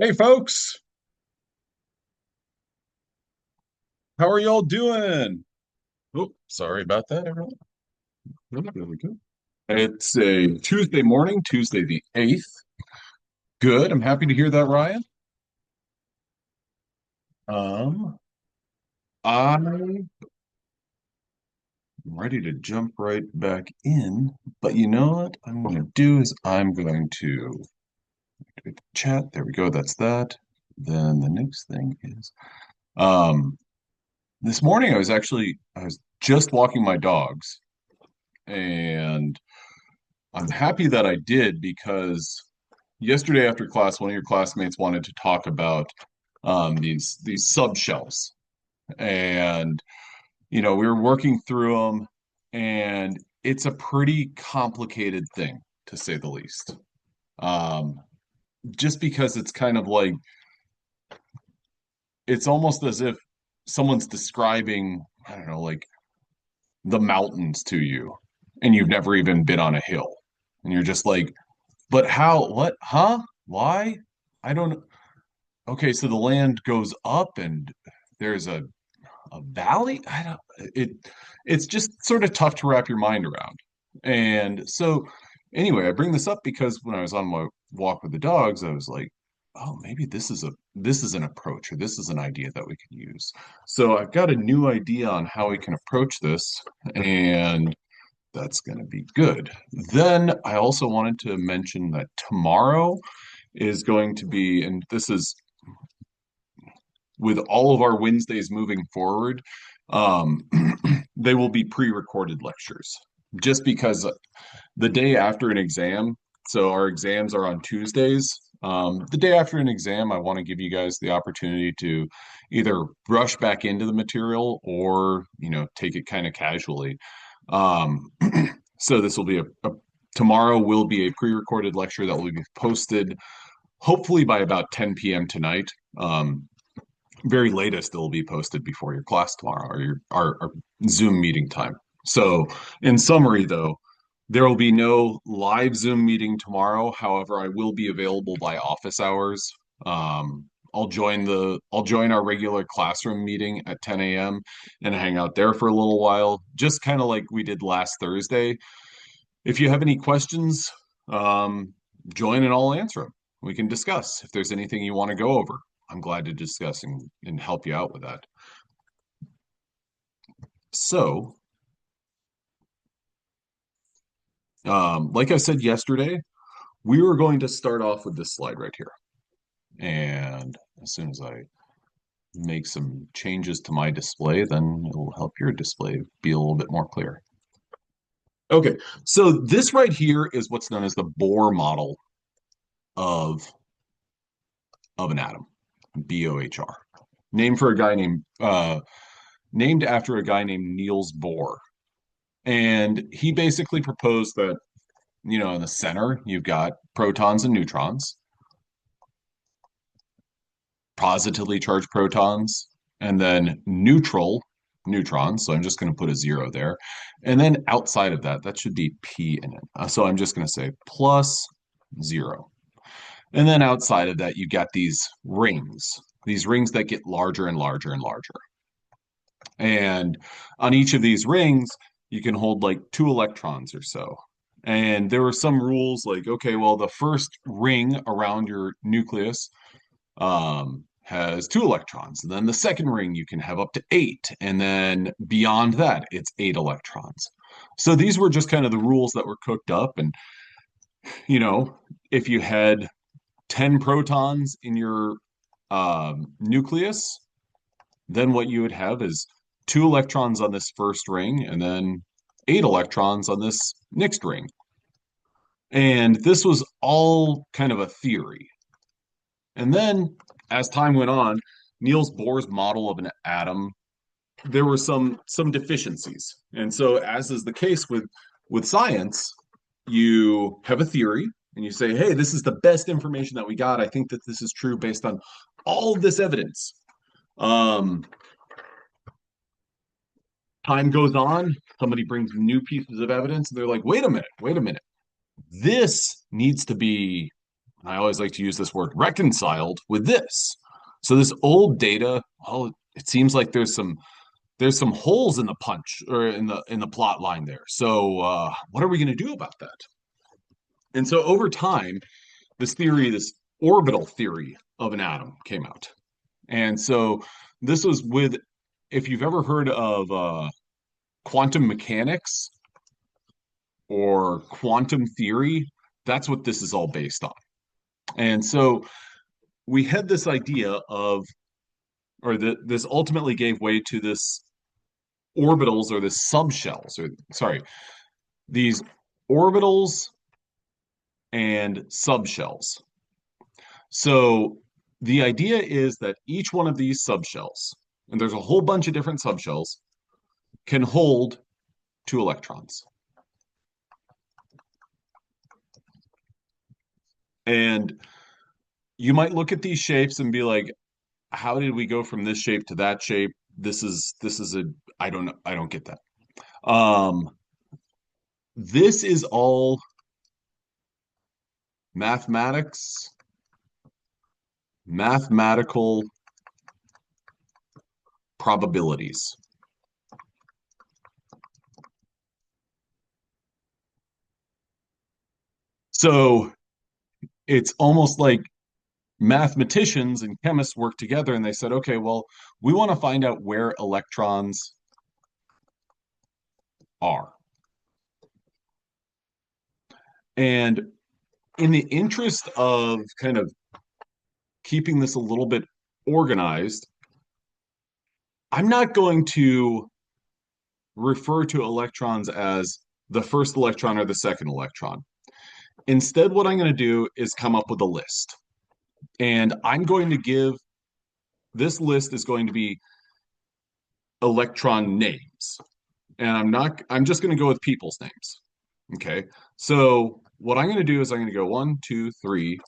Hey folks, how are y'all doing? Oh, sorry about that, everyone. Oh, there we go. It's a Tuesday morning, Tuesday the 8th. Good. I'm happy to hear that, Ryan. Um, I'm ready to jump right back in, but you know what I'm going to do is I'm going to activate the chat. There we go. That's that. Then the next thing is, um, this morning I was just walking my dogs, and I'm happy that I did because yesterday after class, one of your classmates wanted to talk about these sub shells, and we were working through them, and it's a pretty complicated thing to say the least. Um, just because it's kind of like it's almost as if someone's describing, I don't know, like the mountains to you, and you've never even been on a hill, and you're just like, but how? What? Huh? Why? I don't. Okay, so the land goes up and there's a valley. I don't. It. It's just sort of tough to wrap your mind around. And so, anyway, I bring this up because when I was on my walk with the dogs, I was like, oh, maybe this is an approach or this is an idea that we can use. So I've got a new idea on how we can approach this, and that's going to be good. Then I also wanted to mention that tomorrow is going to be, and this is with all of our Wednesdays moving forward, um, they will be pre-recorded lectures just because the day after an exam, so our exams are on Tuesdays. The day after an exam, I want to give you guys the opportunity to either rush back into the material or, take it kind of casually. Um, so this will be tomorrow will be a pre-recorded lecture that will be posted hopefully by about 10 p.m. tonight. Very latest, it'll be posted before your class tomorrow or our Zoom meeting time. So, in summary, though, there will be no live Zoom meeting tomorrow. However, I will be available by office hours. I'll join our regular classroom meeting at 10 a.m. and hang out there for a little while, just kind of like we did last Thursday. If you have any questions, join and I'll answer them. We can discuss if there's anything you want to go over. I'm glad to discuss and help you out with that. So, like I said yesterday, we were going to start off with this slide right here. And as soon as I make some changes to my display, then it will help your display be a little bit more clear. Okay, so this right here is what's known as the Bohr model of an atom, BOHR, named for a guy named after a guy named Niels Bohr. And he basically proposed that, in the center, you've got protons and neutrons, positively charged protons, and then neutral neutrons. So I'm just going to put a zero there. And then outside of that, that should be P in it. So I'm just going to say plus zero. And then outside of that, you got these rings that get larger and larger and larger. And on each of these rings, you can hold like 2 electrons or so. And there were some rules like, okay, well, the first ring around your nucleus has 2 electrons. And then the second ring, you can have up to 8. And then beyond that, it's 8 electrons. So these were just kind of the rules that were cooked up. And, you know, if you had 10 protons in your nucleus, then what you would have is 2 electrons on this first ring and then 8 electrons on this next ring. And this was all kind of a theory. And then as time went on, Niels Bohr's model of an atom, there were some deficiencies. And so as is the case with science, you have a theory and you say, hey, this is the best information that we got. I think that this is true based on all of this evidence. Um, Time goes on, somebody brings new pieces of evidence, and they're like, wait a minute, this needs to be I always like to use this word reconciled with this. So this old data, well, it seems like there's some holes in the punch or in the plot line there. So what are we going to do about that? And so over time, this orbital theory of an atom came out. And so this was with, if you've ever heard of quantum mechanics or quantum theory, that's what this is all based on. And so we had this idea of, this ultimately gave way to this orbitals or the subshells, or sorry, these orbitals and subshells. So the idea is that each one of these subshells, and there's a whole bunch of different subshells, can hold two electrons. And you might look at these shapes and be like, how did we go from this shape to that shape? This is a I don't get that. Um, this is all mathematics, mathematical probabilities. So it's almost like mathematicians and chemists work together and they said, okay, well, we want to find out where electrons are. And in the interest of kind of keeping this a little bit organized, I'm not going to refer to electrons as the first electron or the second electron. Instead, what I'm going to do is come up with a list. And I'm going to give this list is going to be electron names. And I'm just going to go with people's names. Okay. So what I'm going to do is I'm going to go 1, 2, 3,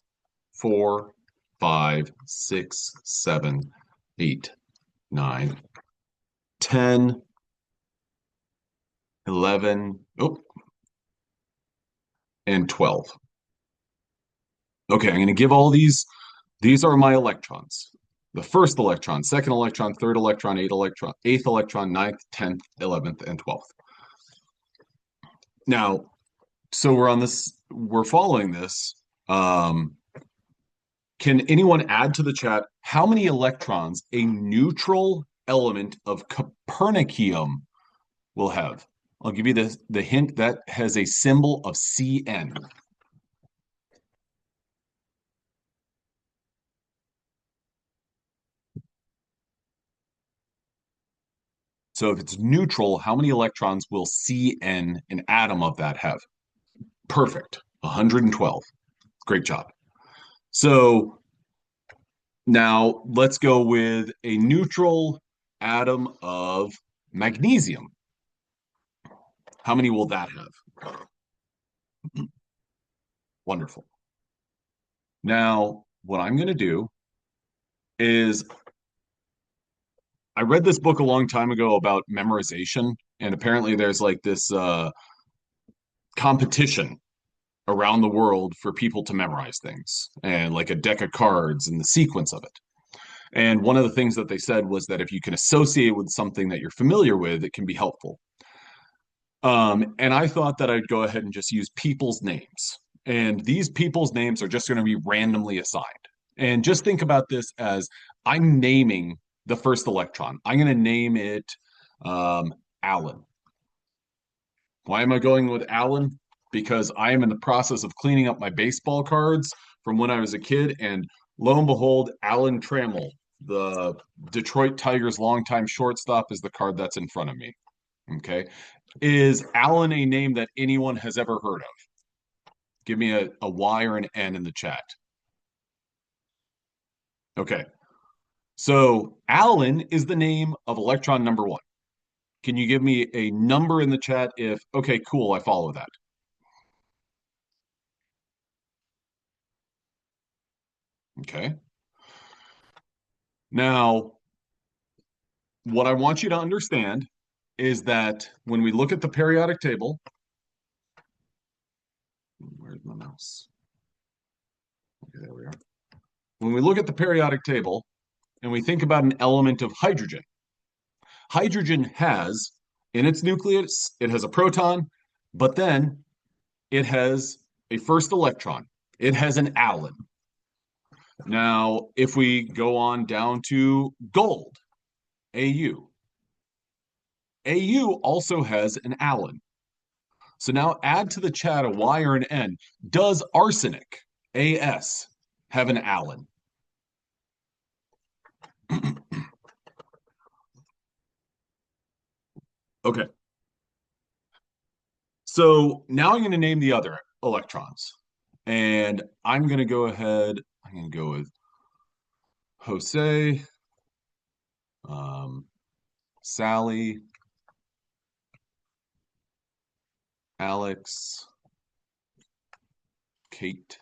4, 5, 6, 7, 8, 9, 10, 11, oh, and 12. Okay, I'm going to give all these are my electrons. The first electron, second electron, third electron, eighth electron, ninth, 10th, 11th, and 12th. Now, so we're following this. Can anyone add to the chat how many electrons a neutral element of Copernicum will have? I'll give you the hint that has a symbol of Cn. So if it's neutral, how many electrons will Cn, an atom of that, have? Perfect. 112. Great job. So now let's go with a neutral atom of magnesium. How many will that have? Wonderful. Now, what I'm going to do is I read this book a long time ago about memorization, and apparently there's like this competition around the world for people to memorize things and like a deck of cards and the sequence of it. And one of the things that they said was that if you can associate with something that you're familiar with, it can be helpful. And I thought that I'd go ahead and just use people's names. And these people's names are just going to be randomly assigned. And just think about this as I'm naming the first electron. I'm going to name it Alan. Why am I going with Alan? Because I am in the process of cleaning up my baseball cards from when I was a kid. And lo and behold, Alan Trammell, the Detroit Tigers longtime shortstop, is the card that's in front of me. Okay. Is Alan a name that anyone has ever heard of? Give me a Y or an N in the chat. Okay. So Alan is the name of electron number one. Can you give me a number in the chat if, okay, cool, I follow that. Okay. Now, what I want you to understand is that when we look at the periodic table, where's my mouse? There we are. When we look at the periodic table and we think about an element of hydrogen, hydrogen has in its nucleus, it has a proton, but then it has a first electron. It has an allen. Now, if we go on down to gold, Au, Au also has an allen. So now add to the chat a Y or an N. Does arsenic, As, have an allen? Okay. So now I'm going to name the other electrons. And I'm going to go ahead, I'm going to go with Jose, um, Sally, Alex, Kate,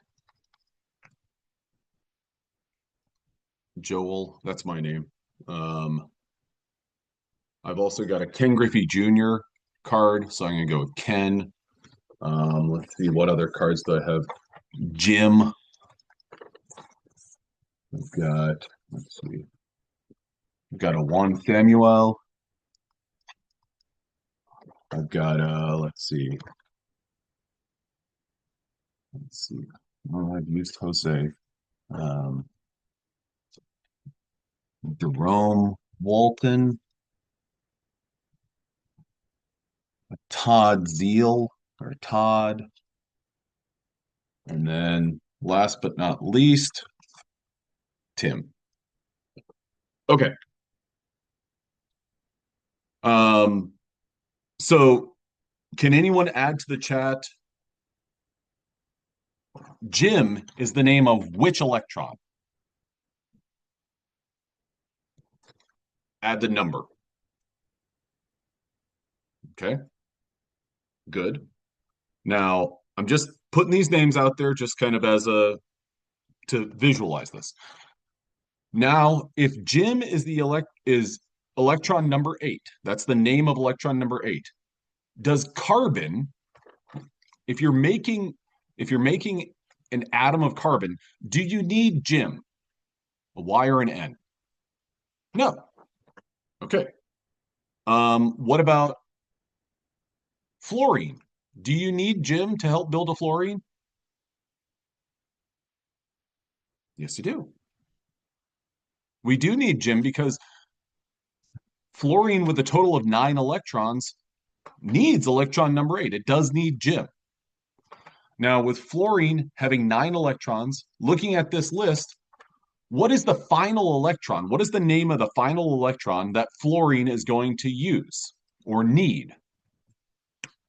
Joel. That's my name. I've also got a Ken Griffey Jr. card, so I'm going to go with Ken. Let's see, what other cards do I have? Jim. I've got, let's see, I've got a Juan Samuel. I've got let's see. Oh, I've used Jose. Um, Jerome Walton, Todd Zeal or Todd, and then last but not least, Tim. Okay. Um, so can anyone add to the chat? Jim is the name of which electron? Add the number. Okay, good. Now, I'm just putting these names out there just kind of as a to visualize this. Now, if Jim is the electron number 8, that's the name of electron number 8. Does carbon, if you're making an atom of carbon, do you need Jim? A Y or an N? No. Okay. What about fluorine? Do you need Jim to help build a fluorine? Yes, you do. We do need Jim because fluorine with a total of 9 electrons needs electron number 8. It does need Jim. Now, with fluorine having 9 electrons, looking at this list, what is the final electron? What is the name of the final electron that fluorine is going to use or need?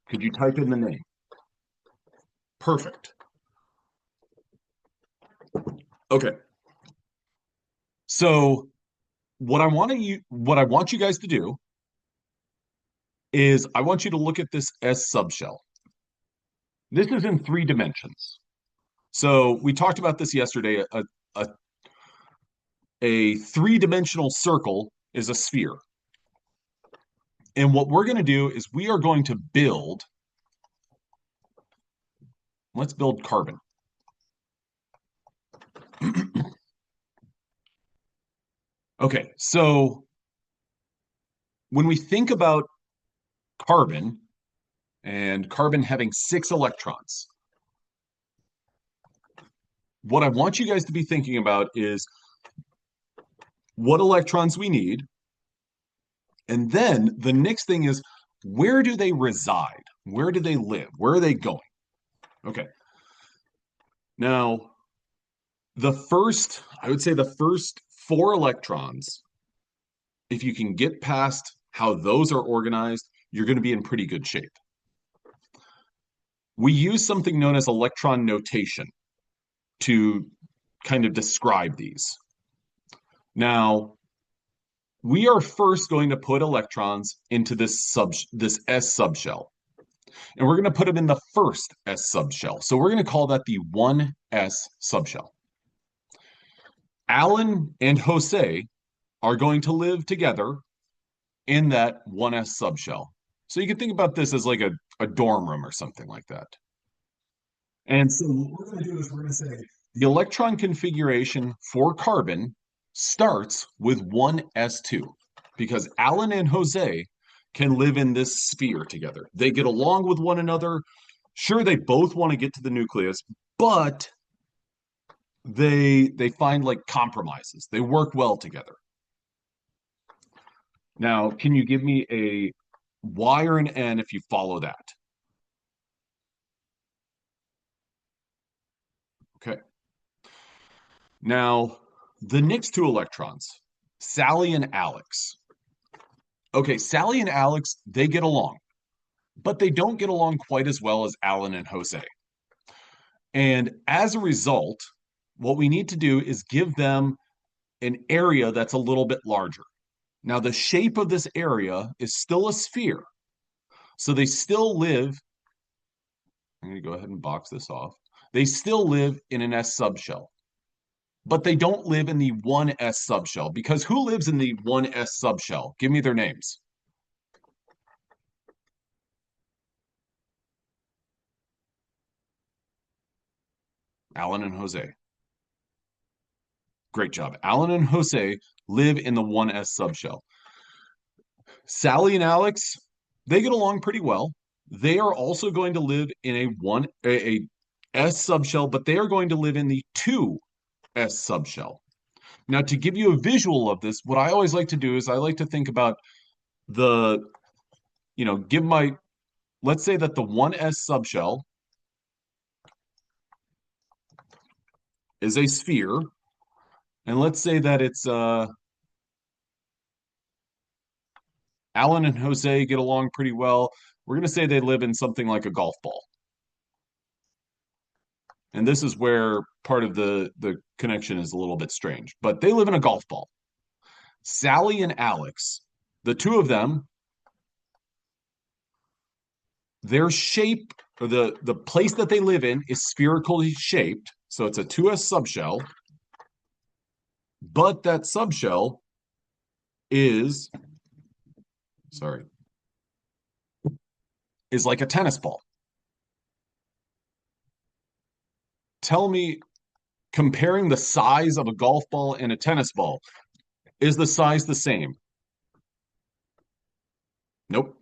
Could you type in the name? Perfect. Okay. So what I want you guys to do is I want you to look at this S subshell. This is in 3 dimensions. So we talked about this yesterday. A 3-dimensional circle is a sphere. And what we're going to do is we are going to build, let's build carbon. Okay, so when we think about carbon and carbon having 6 electrons, what I want you guys to be thinking about is what electrons we need. And then the next thing is, where do they reside? Where do they live? Where are they going? Okay. Now, I would say the first 4 electrons, if you can get past how those are organized, you're going to be in pretty good shape. We use something known as electron notation to kind of describe these. Now, we are first going to put electrons into this S subshell. And we're going to put them in the first S subshell. So we're going to call that the 1s subshell. Alan and Jose are going to live together in that 1s subshell. So you can think about this as like a dorm room or something like that. And so what we're going to do is we're going to say The electron configuration for carbon starts with one s2 because Alan and Jose can live in this sphere together. They get along with one another. Sure, they both want to get to the nucleus, but they find like compromises. They work well together. Now, can you give me a Y or an N if you follow that? Okay. Now, the next two electrons, Sally and Alex. Okay, Sally and Alex, they get along, but they don't get along quite as well as Alan and Jose. And as a result, what we need to do is give them an area that's a little bit larger. Now, the shape of this area is still a sphere. So they still live, I'm going to go ahead and box this off. They still live in an S subshell, but they don't live in the 1s subshell because who lives in the 1s subshell? Give me their names. Alan and Jose. Great job. Alan and Jose live in the 1s subshell. Sally and Alex, they get along pretty well. They are also going to live in a S subshell, but they are going to live in the 2s subshell. Now, to give you a visual of this, what I always like to do is I like to think about the, let's say that the 1s subshell is a sphere, and let's say that it's Alan and Jose get along pretty well. We're going to say they live in something like a golf ball. And this is where part of the connection is a little bit strange, but they live in a golf ball. Sally and Alex, the two of them, their shape or the place that they live in is spherically shaped. So it's a 2s subshell, but that subshell is, is like a tennis ball. Tell me, comparing the size of a golf ball and a tennis ball, is the size the same? Nope.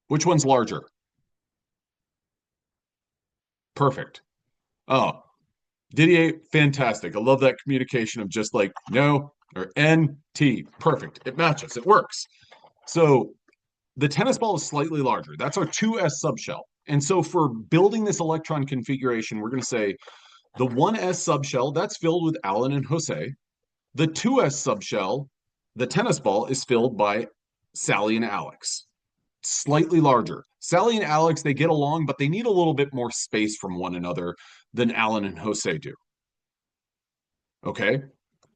Which one's larger? Perfect. Oh, Didier, fantastic. I love that communication of just like no or NT. Perfect. It matches. It works. So the tennis ball is slightly larger. That's our 2s subshell. And so for building this electron configuration, we're going to say the 1s subshell, that's filled with Alan and Jose. The 2s subshell, the tennis ball, is filled by Sally and Alex. Slightly larger. Sally and Alex, they get along, but they need a little bit more space from one another than Alan and Jose do. Okay?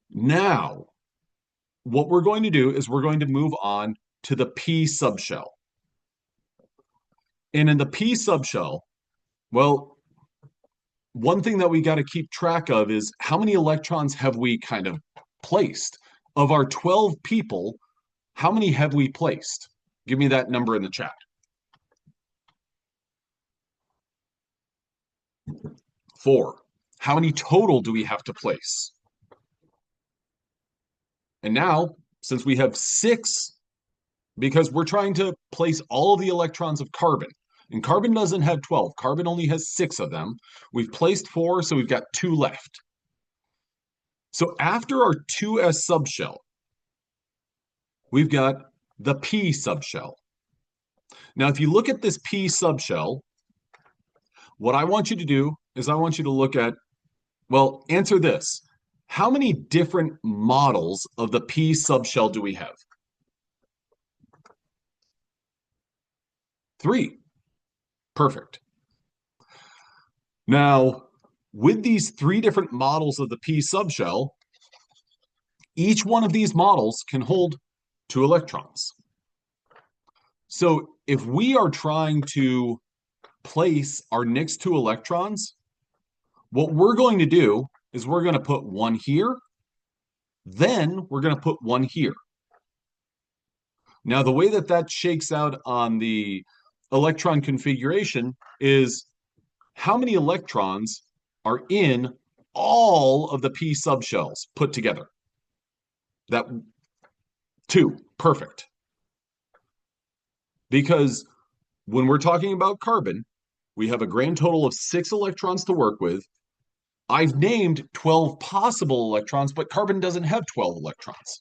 Now, what we're going to do is we're going to move on to the P subshell. And in the P subshell, well, one thing that we got to keep track of is how many electrons have we kind of placed? Of our 12 people, how many have we placed? Give me that number in the chat. 4. How many total do we have to place? And now, since we have 6, because we're trying to place all of the electrons of carbon, and carbon doesn't have 12, carbon only has 6 of them. We've placed 4, so we've got 2 left. So after our 2s subshell, we've got the P subshell. Now, if you look at this P subshell, what I want you to do is I want you to look at, well, answer this. How many different models of the P subshell do we have? 3. Perfect. Now, with these 3 different models of the P subshell, each one of these models can hold 2 electrons. So if we are trying to place our next 2 electrons, what we're going to do is we're going to put one here, then we're going to put one here. Now, the way that that shakes out on the electron configuration is how many electrons are in all of the p subshells put together. That two, perfect. Because when we're talking about carbon, we have a grand total of 6 electrons to work with. I've named 12 possible electrons, but carbon doesn't have 12 electrons.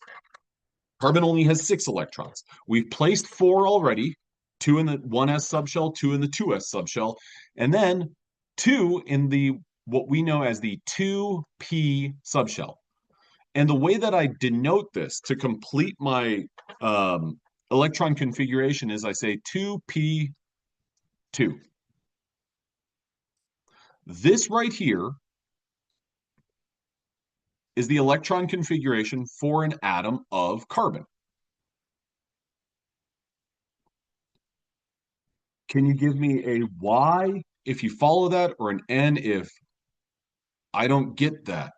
Carbon only has 6 electrons. We've placed 4 already, 2 in the 1s subshell, 2 in the 2s subshell, and then 2 in the what we know as the 2p subshell. And the way that I denote this to complete my electron configuration is I say 2p2. This right here is the electron configuration for an atom of carbon. Can you give me a Y if you follow that, or an N if I don't get that?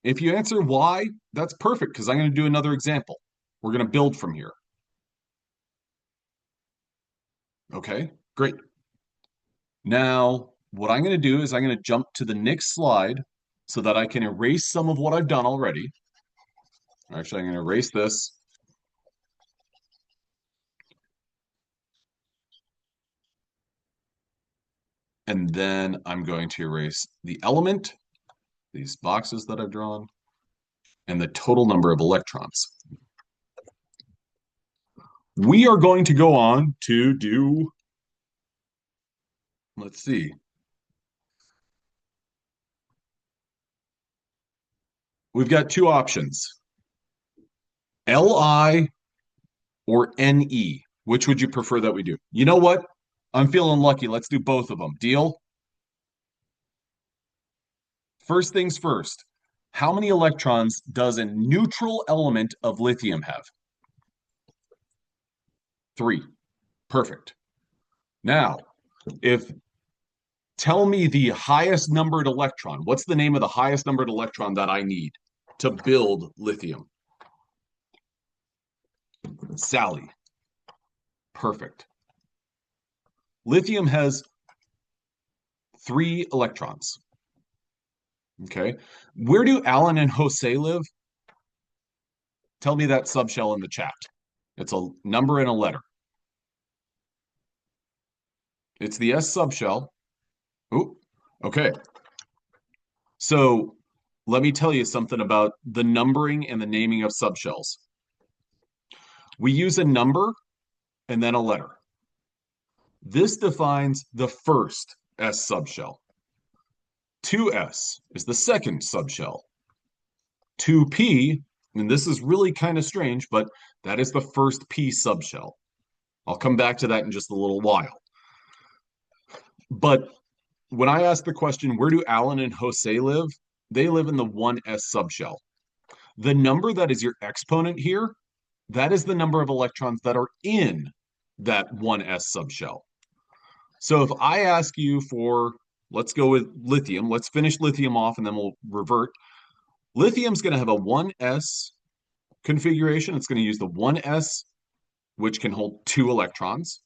If you answer Y, that's perfect because I'm going to do another example. We're going to build from here. Okay, great. Now, what I'm going to do is I'm going to jump to the next slide so that I can erase some of what I've done already. Actually, I'm going to erase this. And then I'm going to erase the element, these boxes that I've drawn, and the total number of electrons. We are going to go on to do, let's see. We've got two options, Li or Ne. Which would you prefer that we do? You know what? I'm feeling lucky. Let's do both of them. Deal? First things first. How many electrons does a neutral element of lithium have? 3. Perfect. Now, tell me the highest numbered electron. What's the name of the highest numbered electron that I need to build lithium? Sally. Perfect. Lithium has 3 electrons. Okay. Where do Alan and Jose live? Tell me that subshell in the chat. It's a number and a letter. It's the S subshell. Ooh, okay. So let me tell you something about the numbering and the naming of subshells. We use a number and then a letter. This defines the first S subshell. 2S is the second subshell. 2P, and this is really kind of strange, but that is the first P subshell. I'll come back to that in just a little while. But when I ask the question, where do Alan and Jose live? They live in the 1s subshell. The number that is your exponent here, that is the number of electrons that are in that 1s subshell. So if I ask you for, let's go with lithium, let's finish lithium off and then we'll revert. Lithium's going to have a 1s configuration. It's going to use the 1s, which can hold 2 electrons.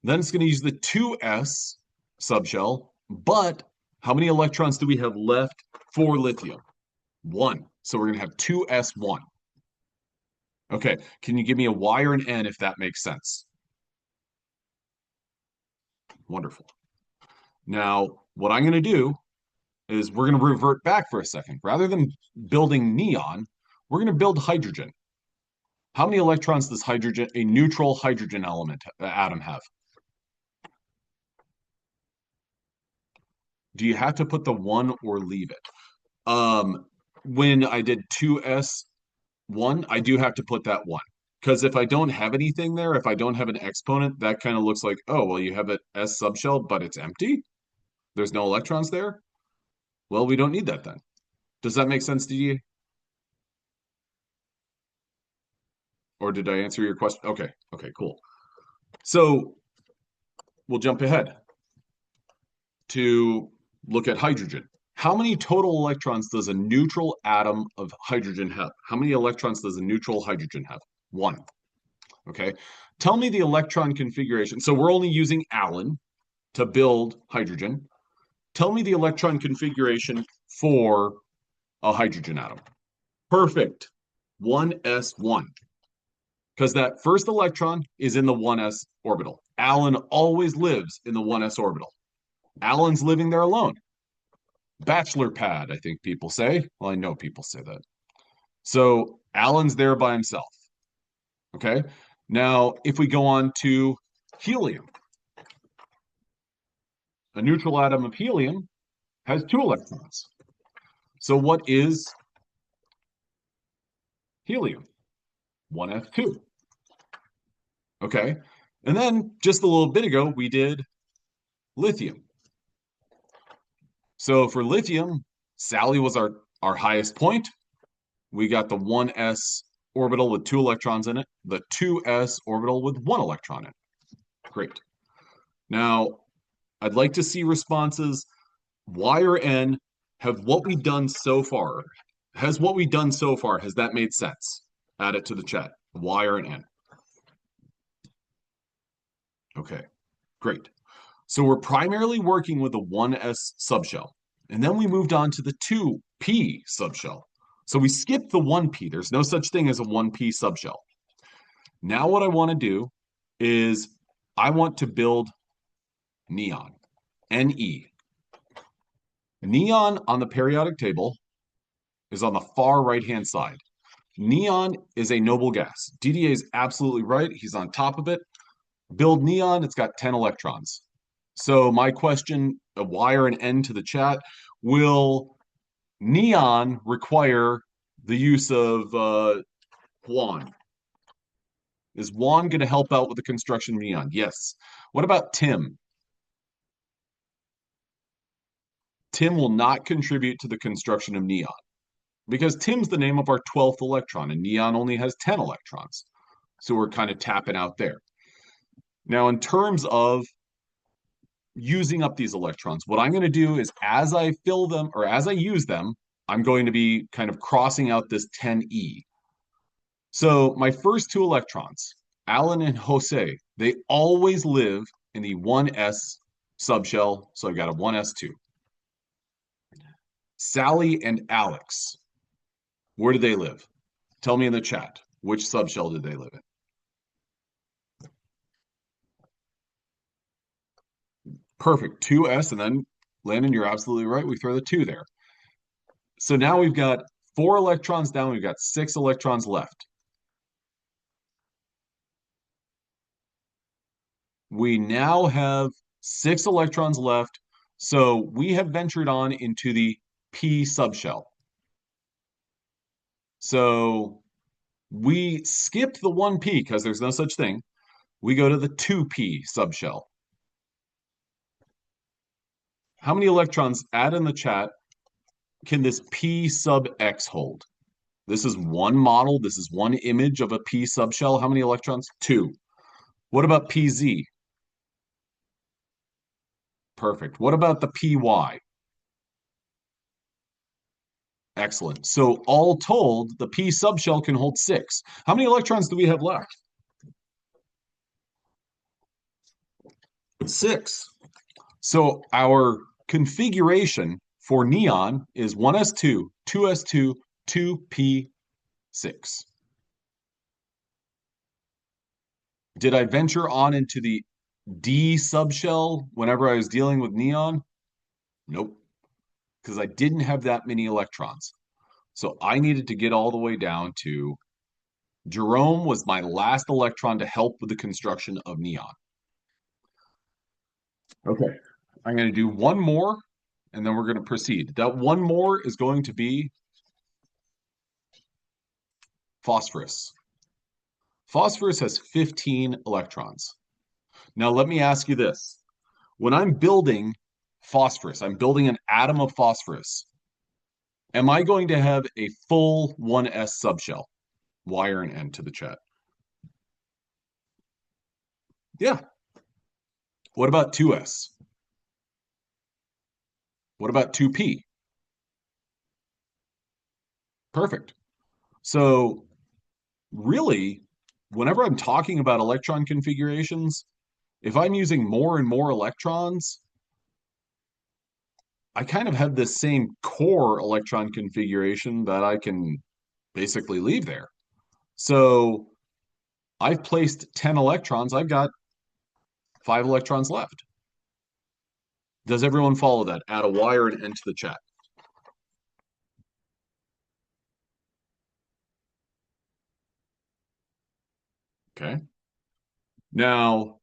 Then it's going to use the 2s subshell, but how many electrons do we have left for lithium? 1. So we're going to have 2s1. Okay, can you give me a Y or an N if that makes sense? Wonderful. Now, what I'm going to do is we're going to revert back for a second. Rather than building neon, we're going to build hydrogen. How many electrons does hydrogen, a neutral hydrogen element, atom have? Do you have to put the 1 or leave it? When I did 2s1, I do have to put that 1. Because if I don't have anything there, if I don't have an exponent, that kind of looks like, oh, well, you have an S subshell, but it's empty. There's no electrons there. Well, we don't need that then. Does that make sense to you? Or did I answer your question? Okay, cool. So we'll jump ahead to look at hydrogen. How many total electrons does a neutral atom of hydrogen have? How many electrons does a neutral hydrogen have? 1. Okay. Tell me the electron configuration. So we're only using Alan to build hydrogen. Tell me the electron configuration for a hydrogen atom. Perfect. 1s1. Because that first electron is in the 1s orbital. Alan always lives in the 1s orbital. Alan's living there alone. Bachelor pad, I think people say. Well, I know people say that. So Alan's there by himself. Okay. Now, if we go on to helium, a neutral atom of helium has 2 electrons. So what is helium? 1s2. Okay. And then just a little bit ago, we did lithium. So for lithium, Sally was our highest point. We got the 1s orbital with 2 electrons in it, the 2s orbital with 1 electron in it. Great. Now, I'd like to see responses. Y or N, have what we've done so far, has what we've done so far, has that made sense? Add it to the chat. Y or an N. Okay, great. So we're primarily working with the 1s subshell. And then we moved on to the 2p subshell. So we skipped the 1p. There's no such thing as a 1p subshell. Now what I want to do is I want to build neon, Ne. Neon on the periodic table is on the far right-hand side. Neon is a noble gas. DDA is absolutely right. He's on top of it. Build neon, it's got 10 electrons. So my question, a Y or an N to the chat, will neon require the use of Juan? Is Juan going to help out with the construction of neon? Yes. What about Tim? Tim will not contribute to the construction of neon because Tim's the name of our 12th electron and neon only has 10 electrons. So we're kind of tapping out there. Now, in terms of using up these electrons, what I'm going to do is as I fill them or as I use them, I'm going to be kind of crossing out this 10E. So my first 2 electrons, Alan and Jose, they always live in the 1s subshell. So I've got a 1s2. Sally and Alex, where do they live? Tell me in the chat. Which subshell did they live in? Perfect. 2s, and then Landon, you're absolutely right. We throw the 2 there. So now we've got 4 electrons down. We've got 6 electrons left. We now have 6 electrons left. So we have ventured on into the p subshell. So we skipped the 1p because there's no such thing. We go to the 2p subshell. How many electrons, add in the chat, can this p sub x hold? This is one model. This is one image of a p subshell. How many electrons? 2. What about pz? Perfect. What about the py? Excellent. So all told, the p subshell can hold 6. How many electrons do we have left? 6. So our configuration for neon is 1s2, 2s2, 2p6. Did I venture on into the D subshell whenever I was dealing with neon? Nope, because I didn't have that many electrons. So I needed to get all the way down to Jerome was my last electron to help with the construction of neon. Okay, I'm going to do one more, and then we're going to proceed. That one more is going to be phosphorus. Phosphorus has 15 electrons. Now, let me ask you this. When I'm building phosphorus, I'm building an atom of phosphorus. Am I going to have a full 1s subshell? Y or an N to the chat. Yeah. What about 2s? What about 2p? Perfect. So really, whenever I'm talking about electron configurations, if I'm using more and more electrons, I kind of have this same core electron configuration that I can basically leave there. So I've placed 10 electrons. I've got 5 electrons left. Does everyone follow that? Add a wired into the chat. Okay. Now,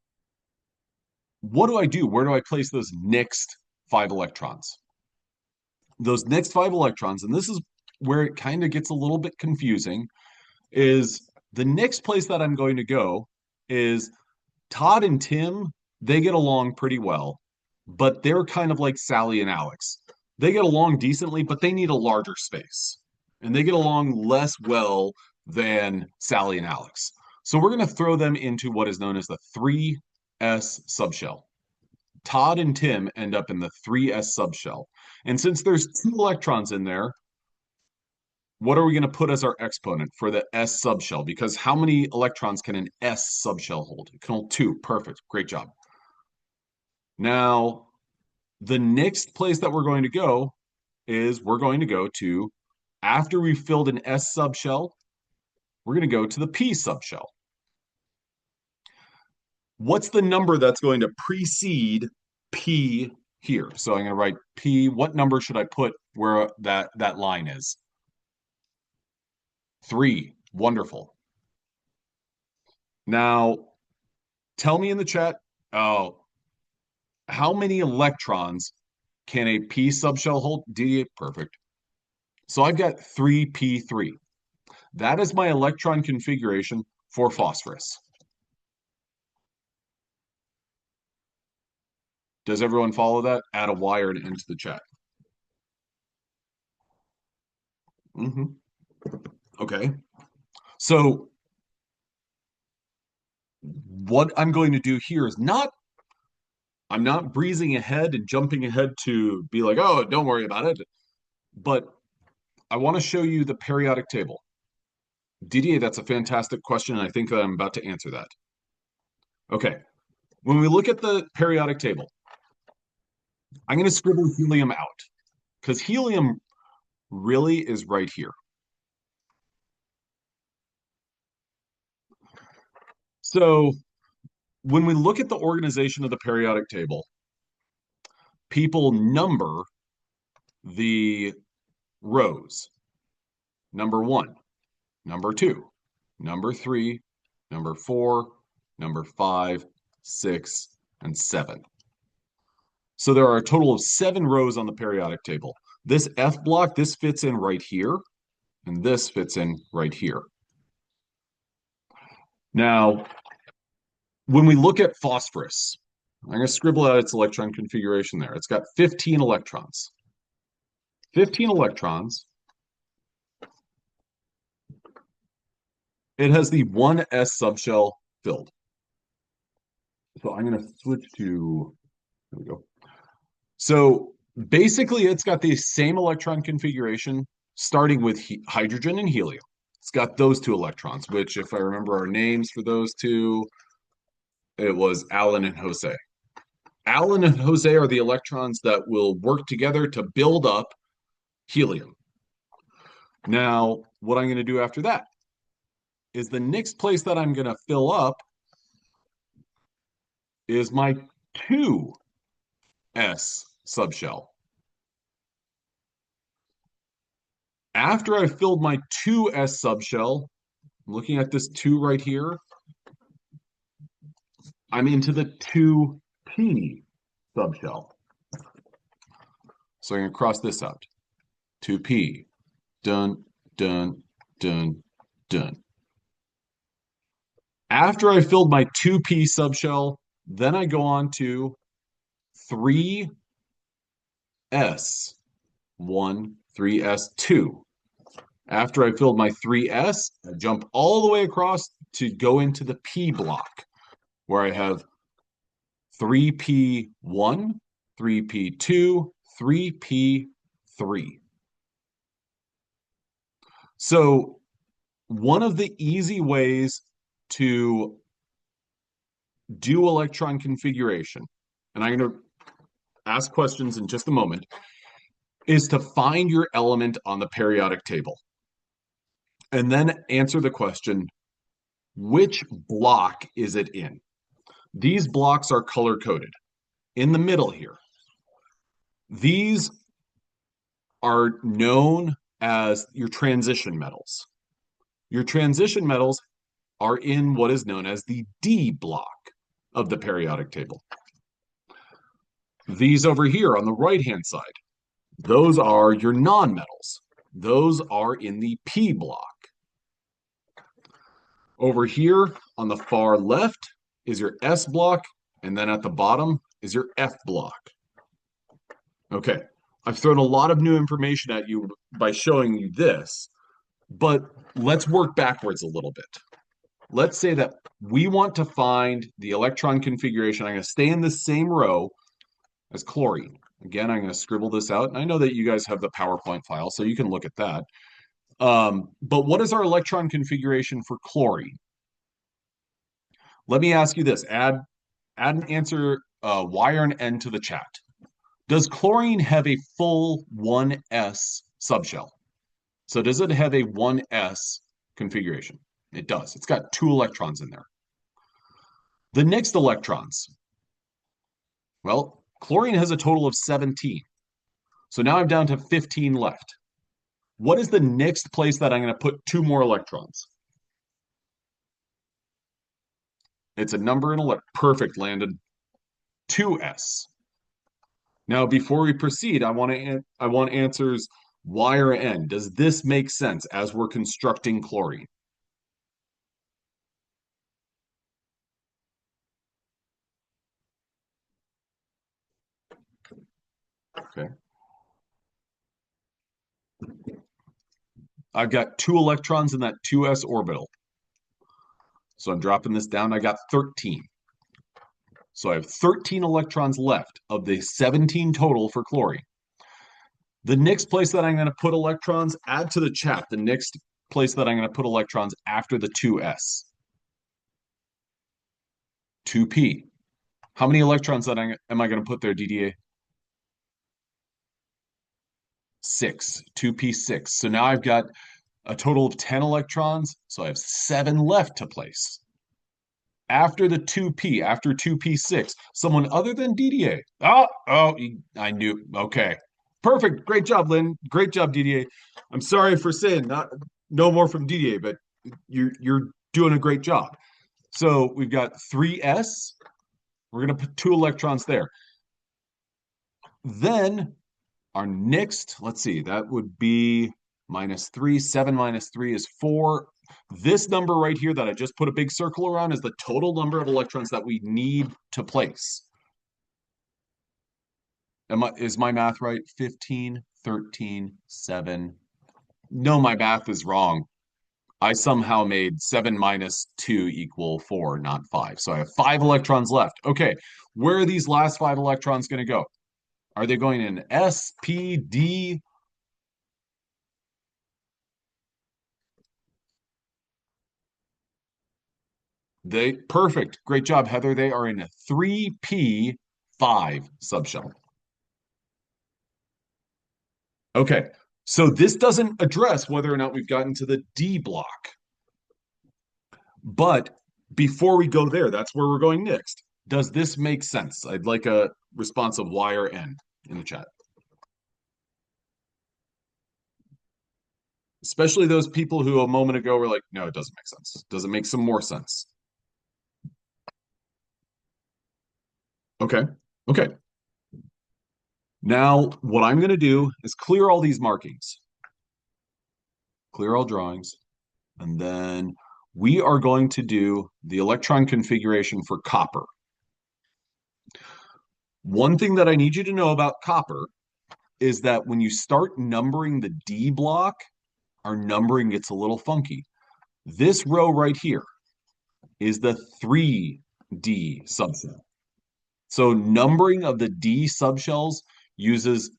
what do I do? Where do I place those next 5 electrons? Those next 5 electrons, and this is where it kind of gets a little bit confusing, is the next place that I'm going to go is Todd and Tim. They get along pretty well, but they're kind of like Sally and Alex. They get along decently, but they need a larger space. And they get along less well than Sally and Alex. So we're going to throw them into what is known as the 3s subshell. Todd and Tim end up in the 3s subshell. And since there's 2 electrons in there, what are we going to put as our exponent for the S subshell? Because how many electrons can an S subshell hold? It can hold 2. Perfect. Great job. Now, the next place that we're going to go is we're going to go to, after we've filled an S subshell, we're going to go to the P subshell. What's the number that's going to precede P here? So I'm going to write P. What number should I put where that line is? 3. Wonderful. Now, tell me in the chat, how many electrons can a P subshell hold? D8, perfect. So I've got 3p3. That is my electron configuration for phosphorus. Does everyone follow that? Add a wired into the chat. Okay. So what I'm going to do here is I'm not breezing ahead and jumping ahead to be like, oh, don't worry about it. But I want to show you the periodic table. Didier, that's a fantastic question, and I think that I'm about to answer that. Okay. When we look at the periodic table, I'm going to scribble helium out because helium really is right here. So when we look at the organization of the periodic table, people number the rows. Number 1, number 2, number 3, number 4, number 5, 6, and 7. So there are a total of 7 rows on the periodic table. This F block, this fits in right here, and this fits in right here. Now, when we look at phosphorus, I'm going to scribble out its electron configuration there. It's got 15 electrons. 15 electrons. It has the 1s subshell filled. So I'm going to switch to, there we go. So basically, it's got the same electron configuration, starting with hydrogen and helium. It's got those 2 electrons, which, if I remember our names for those 2, it was Alan and Jose. Alan and Jose are the electrons that will work together to build up helium. Now, what I'm going to do after that is the next place that I'm going to fill up is my 2s subshell. After I've filled my 2s subshell, I'm looking at this 2 right here, I'm into the 2p subshell. So I'm going to cross this out. 2p. Done, done, done, done. After I filled my 2p subshell, then I go on to 3s1, 3s2. After I filled my 3s, I jump all the way across to go into the p block, where I have 3p1, 3p2, 3p3. So one of the easy ways to do electron configuration, and I'm going to ask questions in just a moment, is to find your element on the periodic table and then answer the question, which block is it in? These blocks are color coded in the middle here. These are known as your transition metals. Your transition metals are in what is known as the D block of the periodic table. These over here on the right-hand side, those are your nonmetals. Those are in the P block. Over here on the far left is your S block, and then at the bottom is your F block. Okay, I've thrown a lot of new information at you by showing you this, but let's work backwards a little bit. Let's say that we want to find the electron configuration. I'm going to stay in the same row as chlorine. Again, I'm going to scribble this out. And I know that you guys have the PowerPoint file, so you can look at that. But what is our electron configuration for chlorine? Let me ask you this. Add an answer Y or an N to the chat. Does chlorine have a full 1s subshell? So does it have a 1s configuration? It does. It's got 2 electrons in there. The next electrons. Well, chlorine has a total of 17. So now I'm down to 15 left. What is the next place that I'm going to put 2 more electrons? It's a number in perfect, landed 2s. Now, before we proceed, I want answers Y or N. Does this make sense as we're constructing chlorine? Okay. I've got 2 electrons in that 2s orbital. So I'm dropping this down. I got 13. So I have 13 electrons left of the 17 total for chlorine. The next place that I'm going to put electrons, add to the chat the next place that I'm going to put electrons after the 2s. 2p. How many electrons am I going to put there, DDA? 6. 2p6. So now I've got a total of 10 electrons, so I have 7 left to place. After the 2p, after 2p6, someone other than DDA. I knew. Okay. Perfect. Great job, Lynn. Great job, DDA. I'm sorry for saying no more from DDA, but you're doing a great job. So we've got 3s. We're going to put 2 electrons there. Then our next, let's see, that would be -3. 7 minus 3 is 4. This number right here that I just put a big circle around is the total number of electrons that we need to place. Is my math right? 15, 13, 7. No, my math is wrong. I somehow made 7 minus 2 equal 4, not 5. So I have 5 electrons left. Okay, where are these last 5 electrons going to go? Are they going in S, P, D? Perfect. Great job, Heather. They are in a 3p5 subshell. Okay, so this doesn't address whether or not we've gotten to the D block. But before we go there, that's where we're going next. Does this make sense? I'd like a response of Y or N in the chat. Especially those people who a moment ago were like, no, it doesn't make sense. Does it make some more sense? Okay, okay. Now, what I'm going to do is clear all these markings, clear all drawings, and then we are going to do the electron configuration for copper. One thing that I need you to know about copper is that when you start numbering the D block, our numbering gets a little funky. This row right here is the 3D subshell. So numbering of the D subshells uses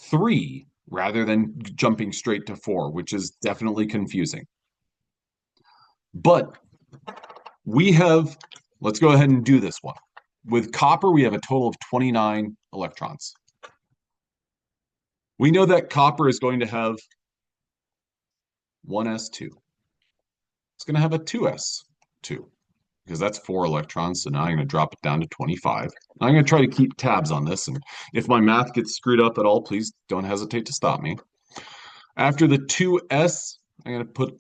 3 rather than jumping straight to 4, which is definitely confusing. But let's go ahead and do this one. With copper, we have a total of 29 electrons. We know that copper is going to have 1s2. It's going to have a 2s2 because that's 4 electrons. So now I'm going to drop it down to 25. I'm going to try to keep tabs on this. And if my math gets screwed up at all, please don't hesitate to stop me. After the 2s, I'm going to put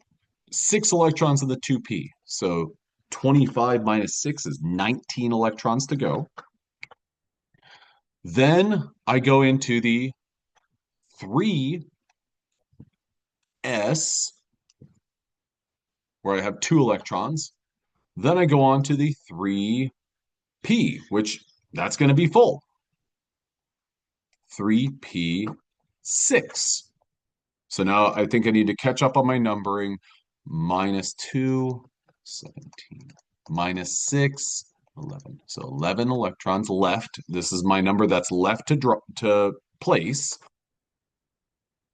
6 electrons in the 2p. So 25 minus 6 is 19 electrons to go. Then I go into the 3s, where I have 2 electrons. Then I go on to the 3p, which that's going to be full. 3p6. So now I think I need to catch up on my numbering. -2, 17, -6, 11. So 11 electrons left. This is my number that's left to place.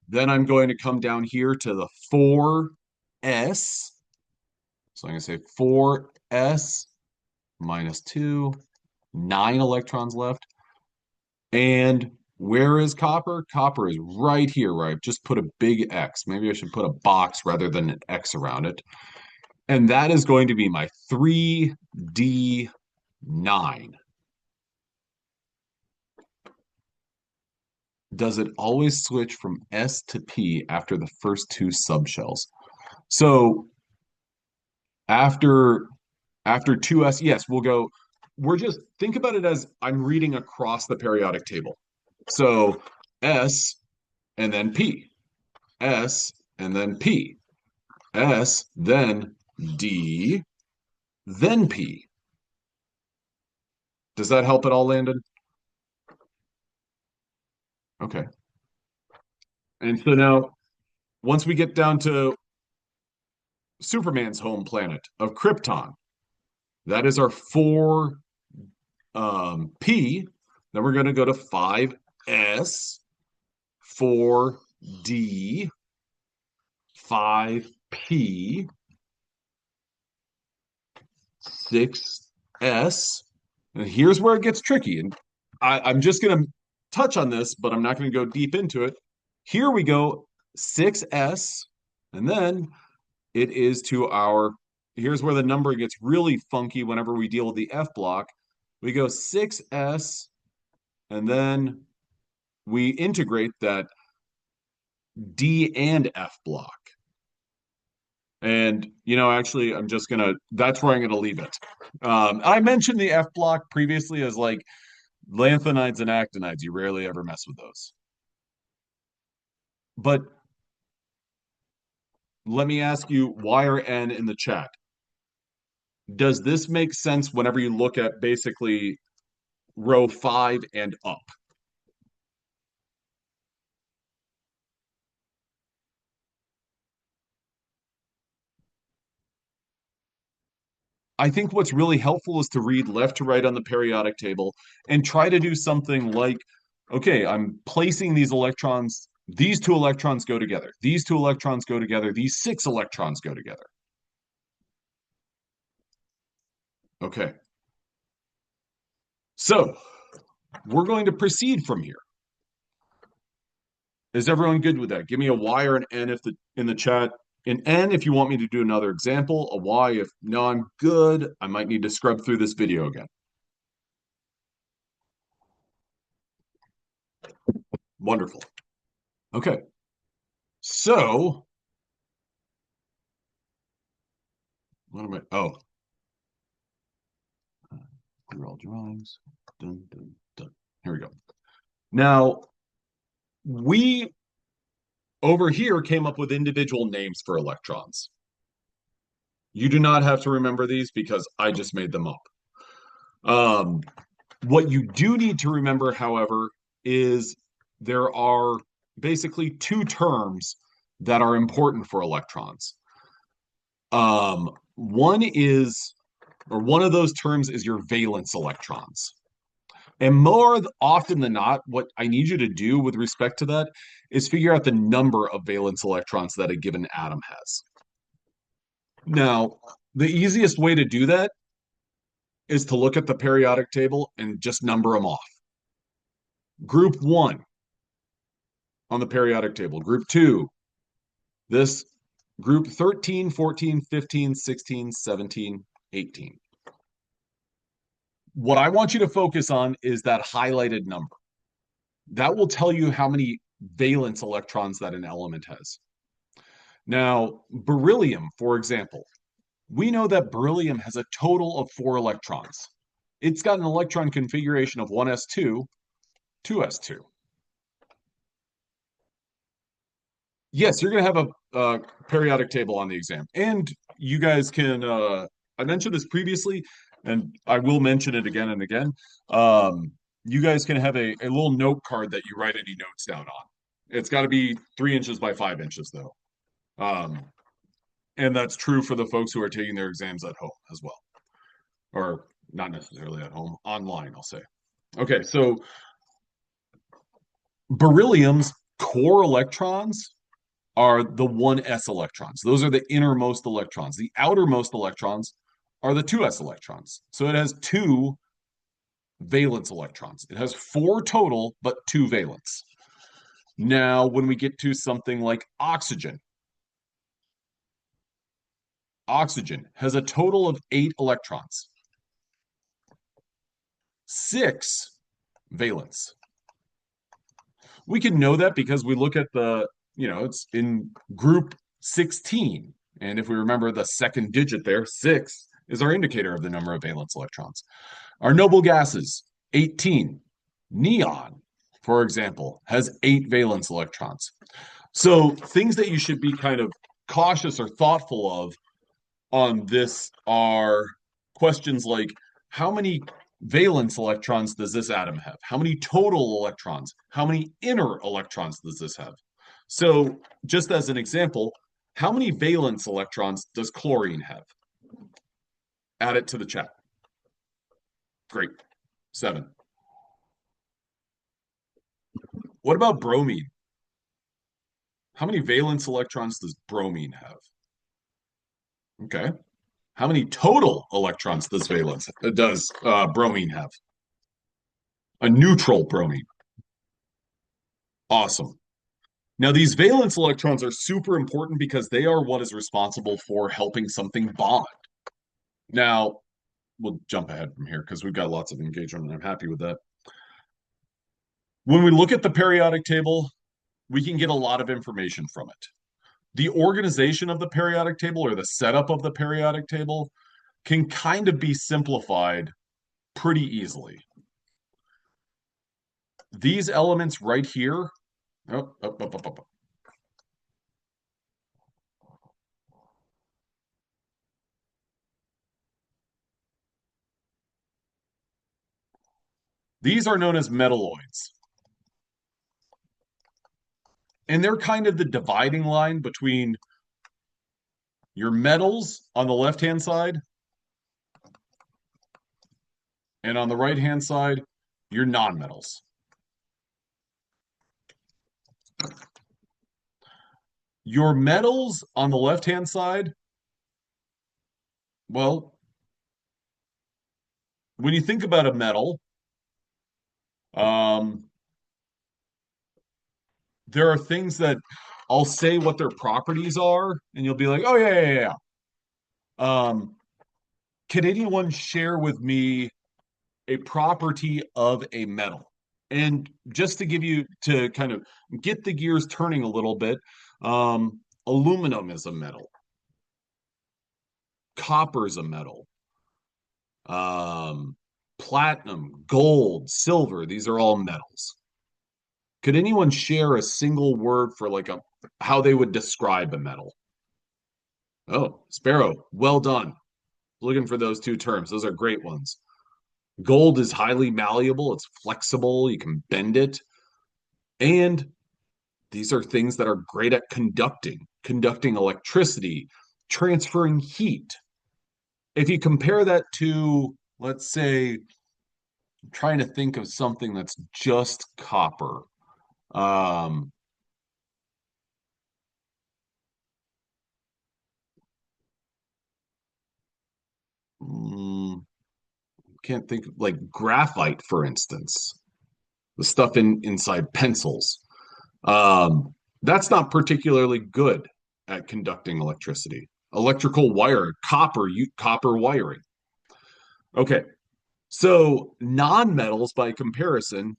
Then I'm going to come down here to the 4s. So I'm going to say 4s -2, 9 electrons left. And where is copper? Copper is right here, where I've just put a big X. Maybe I should put a box rather than an X around it. And that is going to be my 3d9. Does it always switch from S to P after the first 2 subshells? So after 2s, yes, we'll go. We're just think about it as I'm reading across the periodic table. So S and then P, S and then P, S, then D, then P. Does that help at all, Landon? Okay. And so now, once we get down to Superman's home planet of Krypton, that is our 4 P. Then we're going to go to 5s, 4d, 5p, 6s. And here's where it gets tricky. And I'm just going to touch on this, but I'm not going to go deep into it. Here we go, 6s, and then it is to our, here's where the number gets really funky whenever we deal with the F block. We go 6s, and then we integrate that D and F block. And, actually, that's where I'm going to leave it. I mentioned the F block previously as like lanthanides and actinides. You rarely ever mess with those. But let me ask you, Y or N in the chat. Does this make sense whenever you look at basically row 5 and up? I think what's really helpful is to read left to right on the periodic table and try to do something like, okay, I'm placing these electrons, these 2 electrons go together, these 2 electrons go together, these 6 electrons go together. Okay. So we're going to proceed from here. Is everyone good with that? Give me a Y or an N in the chat. An N if you want me to do another example. A Y if no, I'm good. I might need to scrub through this video again. Wonderful. Okay. So what am I? Oh. Clear all drawings. Dun, dun, dun. Here we go. Now, we over here came up with individual names for electrons. You do not have to remember these because I just made them up. What you do need to remember, however, is there are basically 2 terms that are important for electrons. One of those terms is your valence electrons. And more often than not, what I need you to do with respect to that is figure out the number of valence electrons that a given atom has. Now, the easiest way to do that is to look at the periodic table and just number them off. Group 1, on the periodic table. Group 2, this group 13, 14, 15, 16, 17, 18. What I want you to focus on is that highlighted number. That will tell you how many valence electrons that an element has. Now, beryllium, for example, we know that beryllium has a total of 4 electrons. It's got an electron configuration of 1s2, 2s2. Yes, you're going to have a periodic table on the exam. And you guys can, I mentioned this previously, and I will mention it again and again. You guys can have a little note card that you write any notes down on. It's got to be 3 inches by 5 inches, though. And that's true for the folks who are taking their exams at home as well. Or not necessarily at home, online, I'll say. Okay, so beryllium's core electrons are the 1s electrons. Those are the innermost electrons. The outermost electrons are the 2s electrons. So it has 2 valence electrons. It has 4 total, but 2 valence. Now, when we get to something like oxygen has a total of 8 electrons, 6 valence. We can know that because we look at it's in group 16. And if we remember the second digit there, 6 is our indicator of the number of valence electrons. Our noble gases, 18. Neon, for example, has 8 valence electrons. So things that you should be kind of cautious or thoughtful of on this are questions like, how many valence electrons does this atom have? How many total electrons? How many inner electrons does this have? So just as an example, how many valence electrons does chlorine have? Add it to the chat. Great. 7. What about bromine? How many valence electrons does bromine have? Okay. How many total electrons does bromine have? A neutral bromine. Awesome. Now, these valence electrons are super important because they are what is responsible for helping something bond. Now, we'll jump ahead from here because we've got lots of engagement and I'm happy with that. When we look at the periodic table, we can get a lot of information from it. The organization of the periodic table or the setup of the periodic table can kind of be simplified pretty easily. These elements right here, these are known as metalloids. And they're kind of the dividing line between your metals on the left-hand side and on the right-hand side, your nonmetals. Your metals on the left-hand side, well, when you think about a metal, there are things that I'll say what their properties are, and you'll be like, oh, yeah. Can anyone share with me a property of a metal? And just to give you, to kind of get the gears turning a little bit, aluminum is a metal. Copper is a metal. Platinum, gold, silver, these are all metals. Could anyone share a single word for how they would describe a metal? Oh, Sparrow, well done. Looking for those 2 terms. Those are great ones. Gold is highly malleable. It's flexible. You can bend it. And these are things that are great at conducting electricity, transferring heat. If you compare that to, let's say, I'm trying to think of something that's just copper. Can't think of graphite, for instance, the stuff inside pencils. That's not particularly good at conducting electricity. Electrical wire, copper wiring. Okay, so non-metals by comparison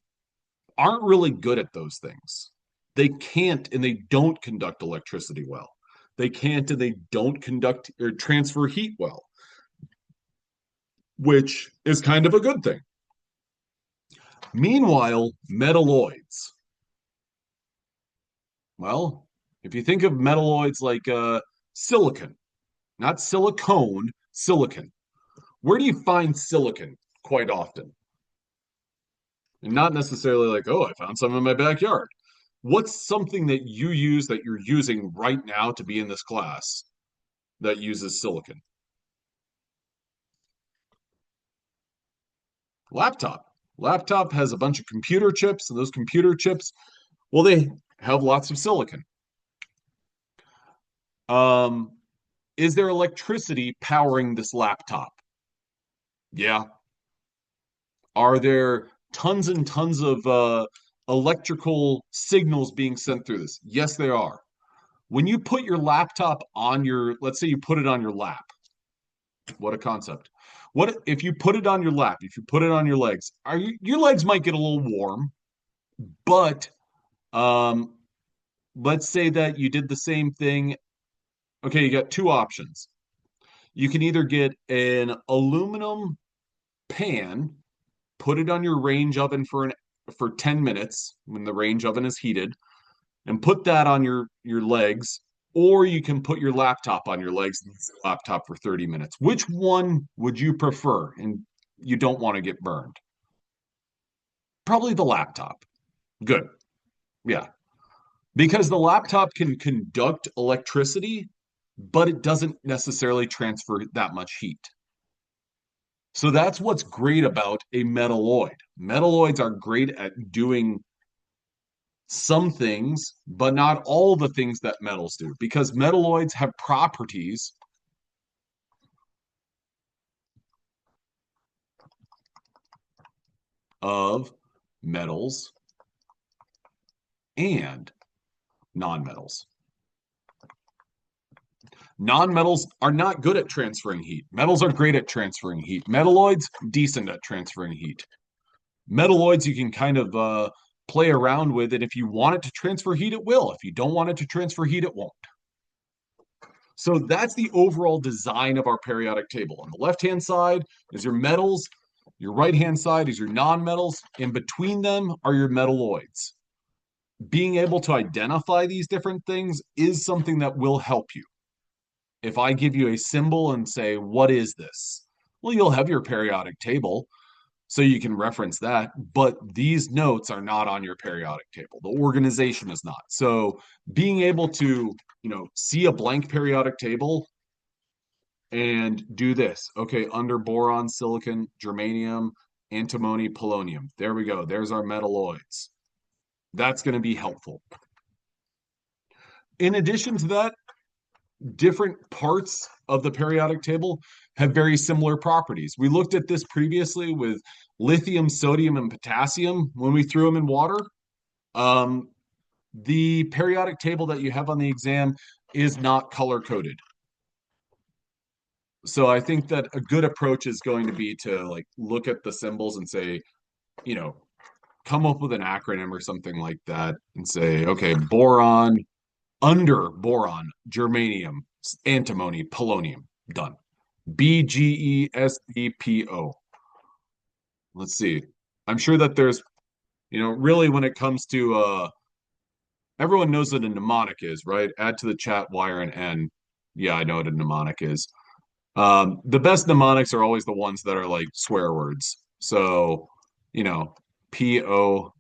aren't really good at those things. They can't and they don't conduct electricity well. They can't and they don't conduct or transfer heat well, which is kind of a good thing. Meanwhile, metalloids. Well, if you think of metalloids like silicon, not silicone, silicon. Where do you find silicon quite often? And not necessarily like, oh, I found some in my backyard. What's something that you use that you're using right now to be in this class that uses silicon? Laptop. Laptop has a bunch of computer chips, and those computer chips, well, they have lots of silicon. Um, is there electricity powering this laptop? Yeah. Are there tons and tons of electrical signals being sent through this? Yes, there are. When you put your laptop on your, let's say you put it on your lap. What a concept. What if you put it on your lap, if you put it on your legs, your legs might get a little warm, but um, let's say that you did the same thing. Okay, you got two options. You can either get an aluminum pan, put it on your range oven for 10 minutes when the range oven is heated, and put that on your legs, or you can put your laptop on your legs and use your laptop for 30 minutes. Which one would you prefer? And you don't want to get burned. Probably the laptop. Good. Yeah. Because the laptop can conduct electricity, but it doesn't necessarily transfer that much heat. So that's what's great about a metalloid. Metalloids are great at doing some things, but not all the things that metals do, because metalloids have properties of metals and nonmetals. Nonmetals are not good at transferring heat. Metals are great at transferring heat. Metalloids, decent at transferring heat. Metalloids, you can kind of play around with it. If you want it to transfer heat, it will. If you don't want it to transfer heat, it won't. So that's the overall design of our periodic table. On the left-hand side is your metals. Your right-hand side is your nonmetals. In between them are your metalloids. Being able to identify these different things is something that will help you. If I give you a symbol and say, what is this? Well, you'll have your periodic table, so you can reference that, but these notes are not on your periodic table. The organization is not. So being able to, see a blank periodic table and do this. Okay, under boron, silicon, germanium, antimony, polonium. There we go. There's our metalloids. That's going to be helpful. In addition to that, different parts of the periodic table have very similar properties. We looked at this previously with lithium, sodium, and potassium when we threw them in water. The periodic table that you have on the exam is not color coded. So I think that a good approach is going to be to like look at the symbols and say, you know, come up with an acronym or something like that and say, okay, boron, under boron, germanium, antimony, polonium, done. BGESDPO. Let's see. I'm sure that there's, really when it comes to everyone knows what a mnemonic is, right? Add to the chat wire and N. Yeah, I know what a mnemonic is. The best mnemonics are always the ones that are like swear words. So, you know, POSB.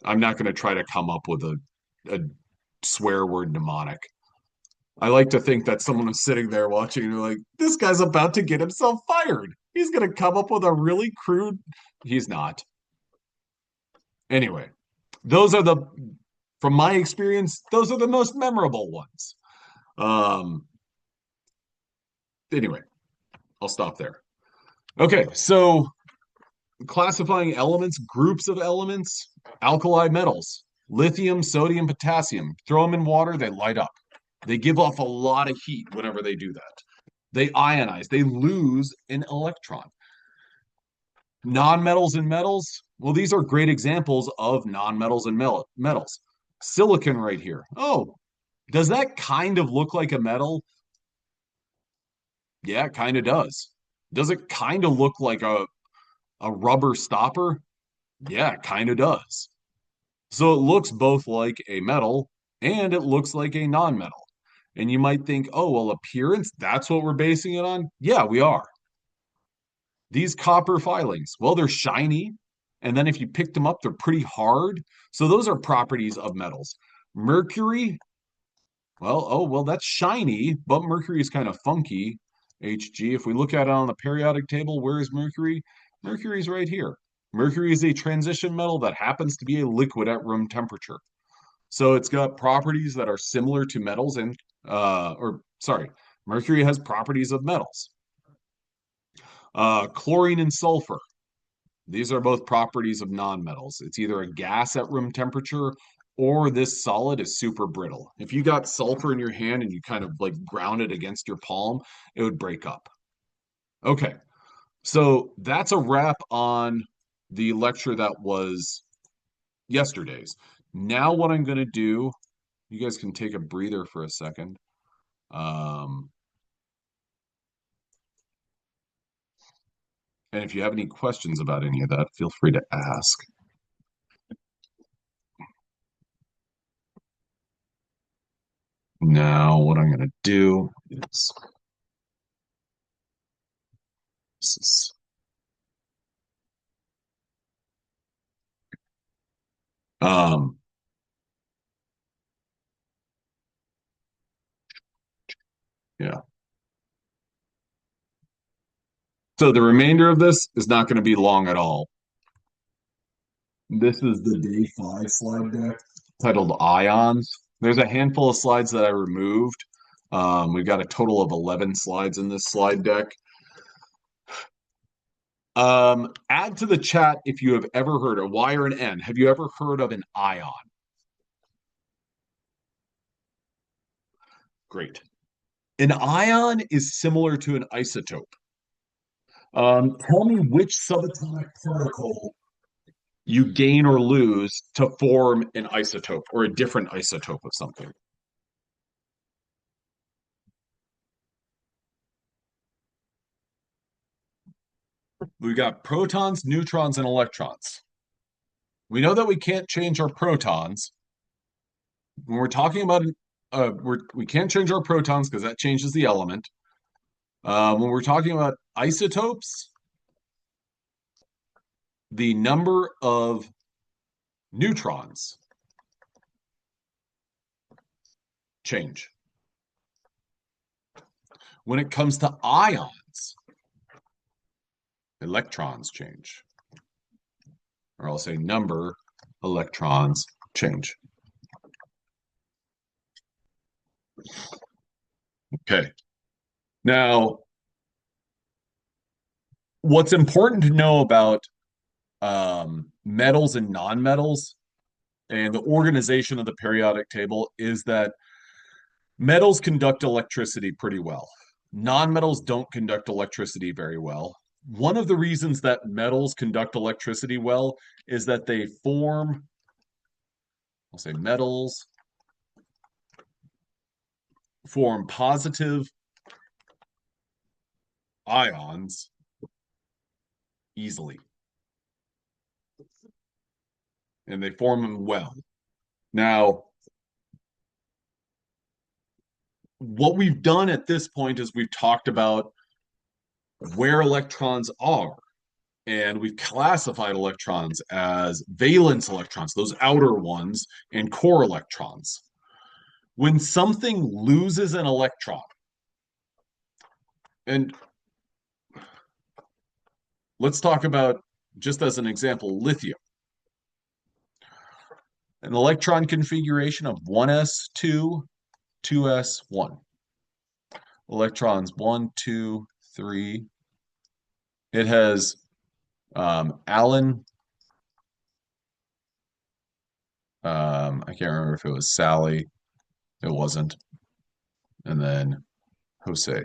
I'm not going to try to come up with a swear word mnemonic. I like to think that someone is sitting there watching and they're like, this guy's about to get himself fired. He's going to come up with a really crude. He's not. Anyway, those are from my experience, those are the most memorable ones. Um, anyway, I'll stop there. Okay, so classifying elements, groups of elements. Alkali metals, lithium, sodium, potassium. Throw them in water, they light up. They give off a lot of heat whenever they do that. They ionize, they lose an electron. Non-metals and metals, well, these are great examples of non-metals and metals. Silicon right here. Oh, does that kind of look like a metal? Yeah, it kind of does. Does it kind of look like a rubber stopper? Yeah, it kind of does. So it looks both like a metal and it looks like a non-metal. And you might think, oh, well, appearance, that's what we're basing it on? Yeah, we are. These copper filings, well, they're shiny. And then if you picked them up, they're pretty hard. So those are properties of metals. Mercury, well, oh, well, that's shiny, but Mercury is kind of funky. Hg, if we look at it on the periodic table, where is Mercury? Mercury's right here. Mercury is a transition metal that happens to be a liquid at room temperature. So it's got properties that are similar to metals and, or sorry, Mercury has properties of metals. Chlorine and sulfur. These are both properties of nonmetals. It's either a gas at room temperature or this solid is super brittle. If you got sulfur in your hand and you kind of like ground it against your palm, it would break up. Okay, so that's a wrap on the lecture that was yesterday's. Now, what I'm going to do, you guys can take a breather for a second. Um, and if you have any questions about any of that, feel free to ask. Now, what I'm going to do is this is, um, yeah. So the remainder of this is not going to be long at all. This is the day 5 slide deck titled Ions. There's a handful of slides that I removed. We've got a total of 11 slides in this slide deck. Add to the chat if you have ever heard a Y or an N. Have you ever heard of an ion? Great. An ion is similar to an isotope. Tell me which subatomic particle you gain or lose to form an isotope or a different isotope of something. We've got protons, neutrons, and electrons. We know that we can't change our protons. When we're talking about we can't change our protons because that changes the element. When we're talking about isotopes, the number of neutrons change. When it comes to ions, electrons change. Or I'll say number electrons change. Okay. Now, what's important to know about metals and nonmetals and the organization of the periodic table is that metals conduct electricity pretty well. Nonmetals don't conduct electricity very well. One of the reasons that metals conduct electricity well is that they form, I'll say metals form positive ions easily. And they form them well. Now, what we've done at this point is we've talked about where electrons are, and we've classified electrons as valence electrons, those outer ones, and core electrons. When something loses an electron, and let's talk about, just as an example, lithium. An electron configuration of 1s2, 2s1. Electrons 1, 2, 3. It has Allen I can't remember if it was Sally. It wasn't. And then Jose.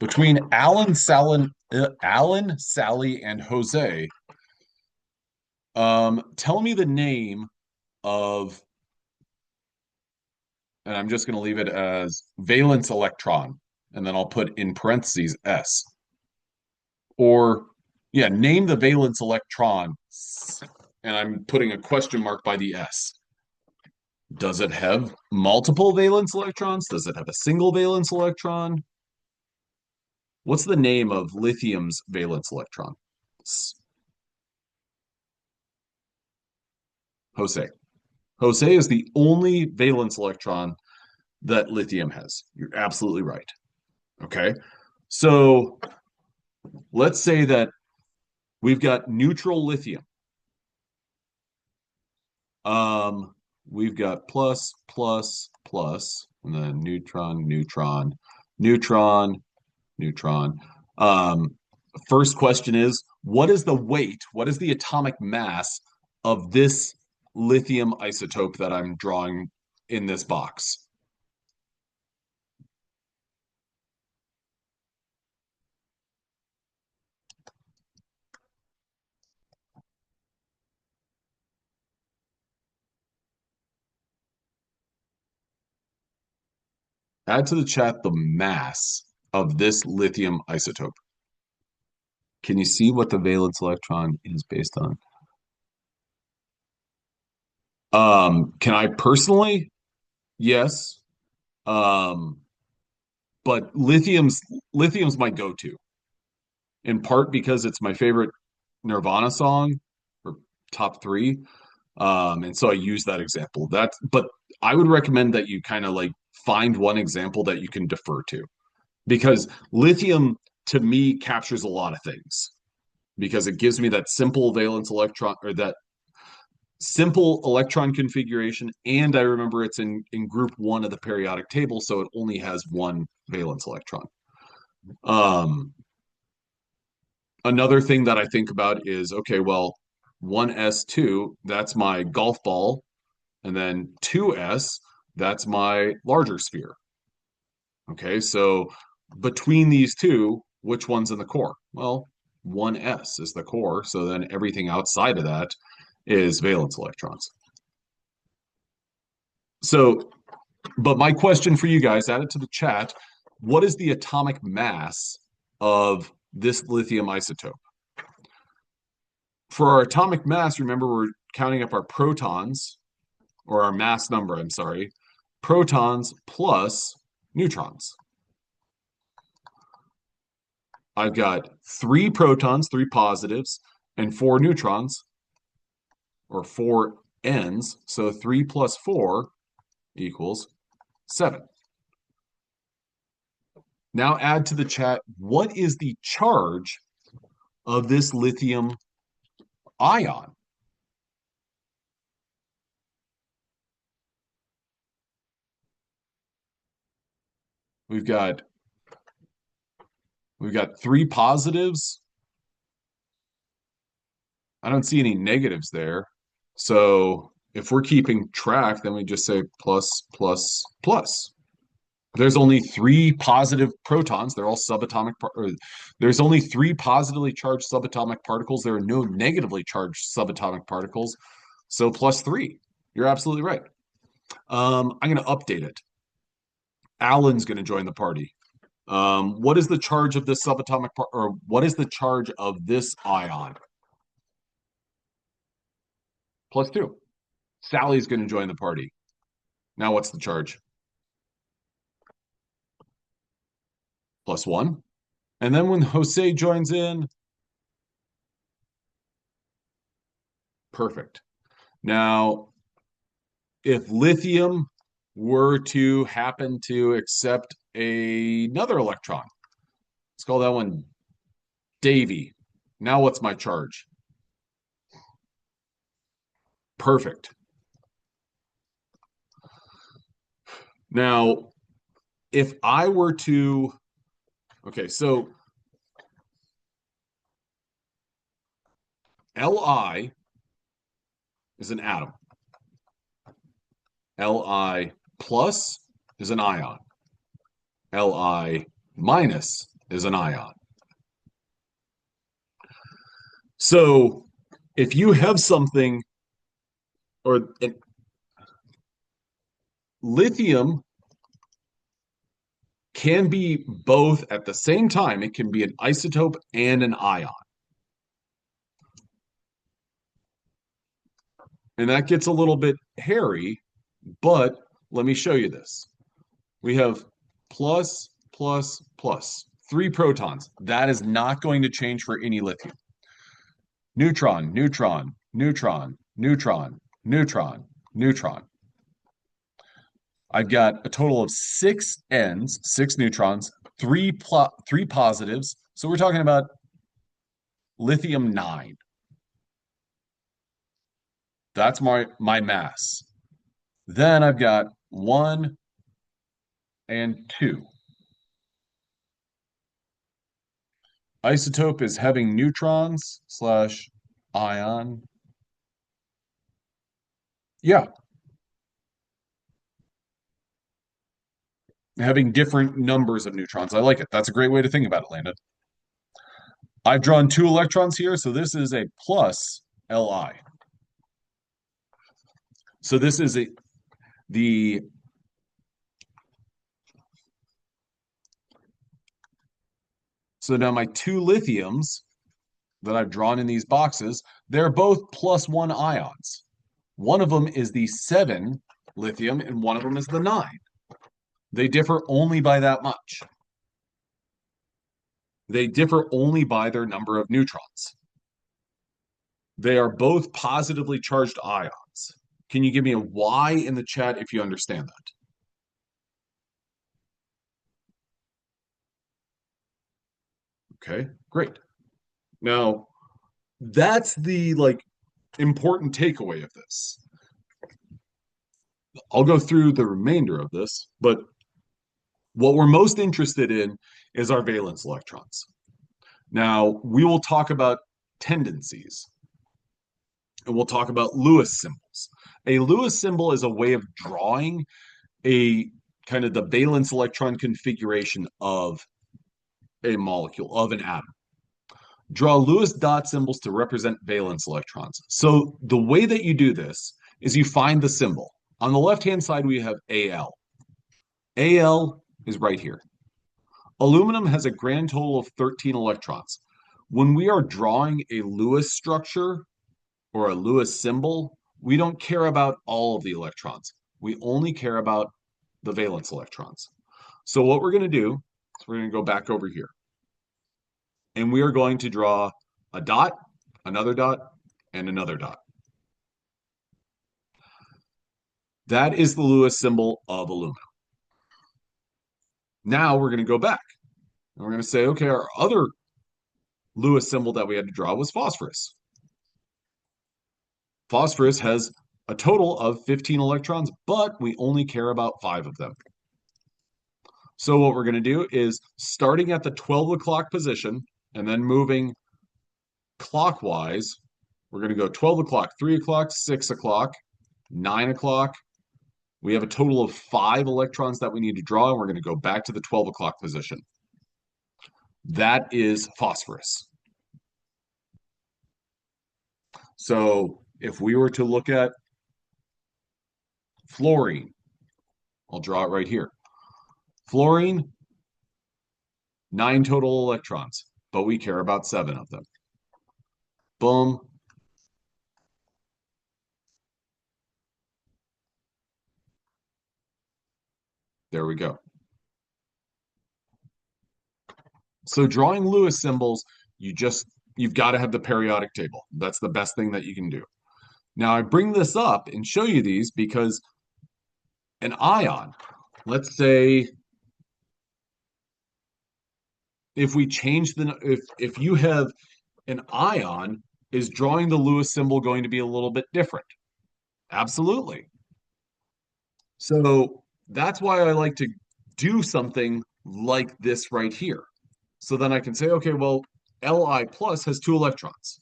Between Alan, Sally, and Jose, tell me the name of, and I'm just going to leave it as valence electron, and then I'll put in parentheses S. Or, yeah, name the valence electron, and I'm putting a question mark by the S. Does it have multiple valence electrons? Does it have a single valence electron? What's the name of lithium's valence electron? Jose. Jose is the only valence electron that lithium has. You're absolutely right. Okay. So let's say that we've got neutral lithium. We've got plus, plus, plus, and then neutron, neutron, neutron, neutron. First question is, what is the weight, what is the atomic mass of this lithium isotope that I'm drawing in this box? Add to the chat the mass of this lithium isotope. Can you see what the valence electron is based on? Can I personally? Yes. Um, but lithium's my go-to, in part because it's my favorite Nirvana song, or top three. And so I use that example. But I would recommend that you kind of like find one example that you can defer to, because lithium to me captures a lot of things, because it gives me that simple valence electron, or that simple electron configuration, and I remember it's in group one of the periodic table, so it only has one valence electron. Um, Another thing that I think about is, okay, well, 1s2, that's my golf ball, and then 2s, that's my larger sphere. Okay, so between these two, which one's in the core? Well, 1s is the core, so then everything outside of that is valence electrons. So, but my question for you guys, add it to the chat. What is the atomic mass of this lithium isotope? For our atomic mass, remember we're counting up our protons, or our mass number, I'm sorry, protons plus neutrons. I've got 3 protons, 3 positives, and 4 neutrons, or 4 n's. So 3 plus 4 equals 7. Now add to the chat, what is the charge of this lithium ion? We've got 3 positives. I don't see any negatives there. So if we're keeping track, then we just say plus, plus, plus. There's only 3 positive protons. They're all subatomic. There's only 3 positively charged subatomic particles. There are no negatively charged subatomic particles. So plus 3. You're absolutely right. I'm going to update it. Alan's going to join the party. What is the charge of this subatomic or what is the charge of this ion? Plus 2. Sally's going to join the party. Now what's the charge? Plus 1. And then when Jose joins in, perfect. Now, if lithium were to happen to accept another electron, let's call that one Davy. Now what's my charge? Perfect. Now, if I were to, okay, so Li is an atom. Li plus is an ion. Li minus is an ion. So if you have something, or lithium can be both at the same time. It can be an isotope and an ion. And that gets a little bit hairy, but let me show you this. We have plus, plus, plus, 3 protons. That is not going to change for any lithium. Neutron, neutron, neutron, neutron, neutron, neutron. I've got a total of 6 Ns, 6 neutrons, 3 positives. So we're talking about lithium 9. That's my mass. Then I've got 1 and 2. Isotope is having neutrons slash ion. Yeah. Having different numbers of neutrons. I like it. That's a great way to think about it, Landon. I've drawn 2 electrons here, so this is a plus Li. So this is the so now my 2 lithiums that I've drawn in these boxes, they're both +1 ions. One of them is the 7 lithium and one of them is the 9. They differ only by that much. They differ only by their number of neutrons. They are both positively charged ions. Can you give me a Y in the chat if you understand that? Okay, great. Now, that's the important takeaway of this. I'll go through the remainder of this, but what we're most interested in is our valence electrons. Now, we will talk about tendencies, and we'll talk about Lewis symbols. A Lewis symbol is a way of drawing a kind of the valence electron configuration of a molecule, of an atom. Draw Lewis dot symbols to represent valence electrons. So the way that you do this is you find the symbol. On the left-hand side, we have Al. Al is right here. Aluminum has a grand total of 13 electrons. When we are drawing a Lewis structure or a Lewis symbol, we don't care about all of the electrons. We only care about the valence electrons. So what we're going to do is we're going to go back over here. And we are going to draw a dot, another dot, and another dot. That is the Lewis symbol of aluminum. Now we're going to go back. And we're going to say, okay, our other Lewis symbol that we had to draw was phosphorus. Phosphorus has a total of 15 electrons, but we only care about 5 of them. So what we're going to do is, starting at the 12 o'clock position and then moving clockwise, we're going to go 12 o'clock, 3 o'clock, 6 o'clock, 9 o'clock. We have a total of 5 electrons that we need to draw, and we're going to go back to the 12 o'clock position. That is phosphorus. So if we were to look at fluorine, I'll draw it right here. Fluorine, 9 total electrons, but we care about 7 of them. Boom. There we go. So drawing Lewis symbols, you've got to have the periodic table. That's the best thing that you can do. Now I bring this up and show you these because an ion, let's say if we change if you have an ion, is drawing the Lewis symbol going to be a little bit different? Absolutely. So that's why I like to do something like this right here. So then I can say, okay, well, Li plus has 2 electrons.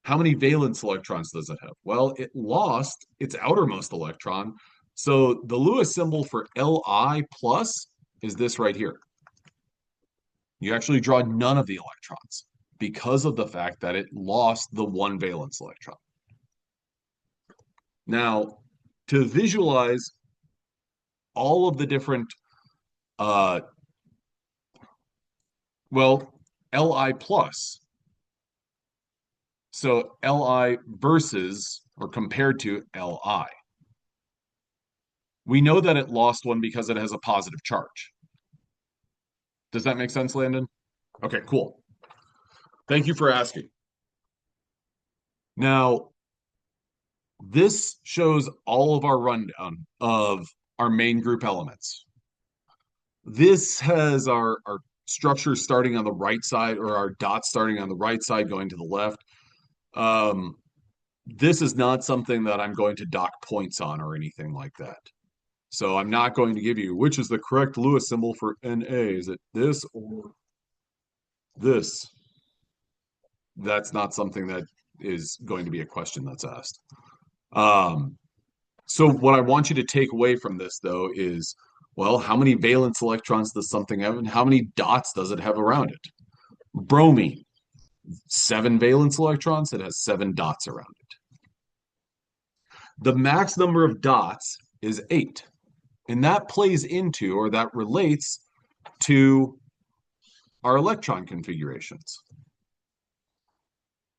How many valence electrons does it have? Well, it lost its outermost electron. So the Lewis symbol for Li plus is this right here. You actually draw none of the electrons because of the fact that it lost the one valence electron. Now, to visualize all of the different, uh, well, Li plus. So Li versus or compared to Li. We know that it lost one because it has a positive charge. Does that make sense, Landon? Okay, cool. Thank you for asking. Now, this shows all of our rundown of our main group elements. This has our structure starting on the right side, or our dots starting on the right side going to the left. This is not something that I'm going to dock points on or anything like that. So I'm not going to give you which is the correct Lewis symbol for Na. Is it this or this? That's not something that is going to be a question that's asked. So what I want you to take away from this, though, is, well, how many valence electrons does something have, and how many dots does it have around it? Bromine, 7 valence electrons, it has 7 dots around it. The max number of dots is 8. And that plays into, or that relates to our electron configurations.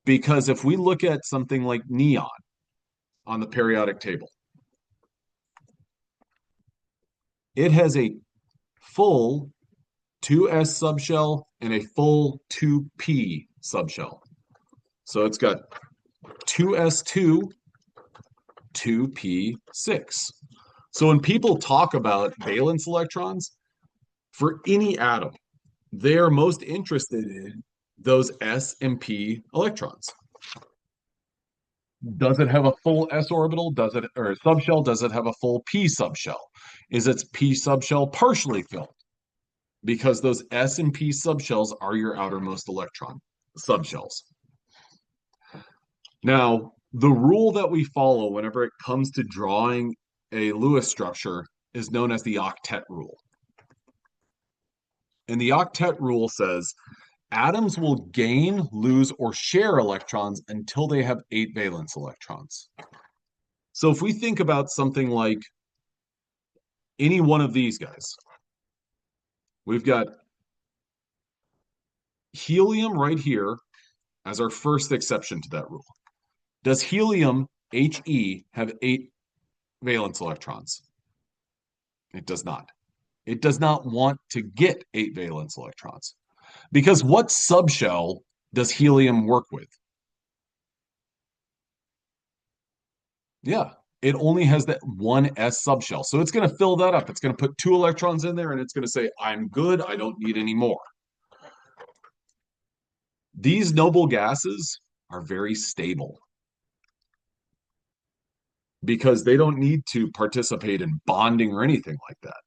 Because if we look at something like neon on the periodic table, it has a full 2s subshell and a full 2p subshell. So it's got 2s2, 2p6. So when people talk about valence electrons, for any atom, they are most interested in those s and p electrons. Does it have a full s orbital? Does it, or subshell? Does it have a full p subshell? Is its p subshell partially filled? Because those s and p subshells are your outermost electron subshells. Now, the rule that we follow whenever it comes to drawing a Lewis structure is known as the octet rule. And the octet rule says atoms will gain, lose, or share electrons until they have 8 valence electrons. So if we think about something like any one of these guys, we've got helium right here as our first exception to that rule. Does helium, He, have 8 valence electrons? It does not. It does not want to get 8 valence electrons. Because what subshell does helium work with? Yeah, it only has that one S subshell. So it's going to fill that up. It's going to put 2 electrons in there and it's going to say, I'm good. I don't need any more. These noble gases are very stable because they don't need to participate in bonding or anything like that.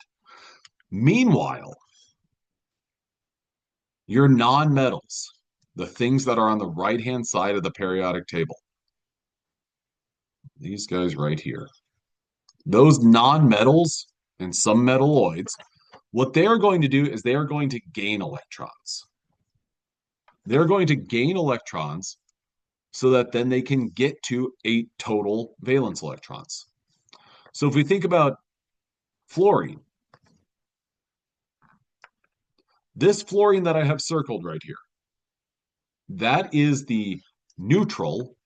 Meanwhile, your nonmetals, the things that are on the right-hand side of the periodic table, these guys right here, those nonmetals and some metalloids, what they are going to do is they are going to gain electrons. They're going to gain electrons so that then they can get to 8 total valence electrons. So if we think about fluorine, this fluorine that I have circled right here, that is the neutral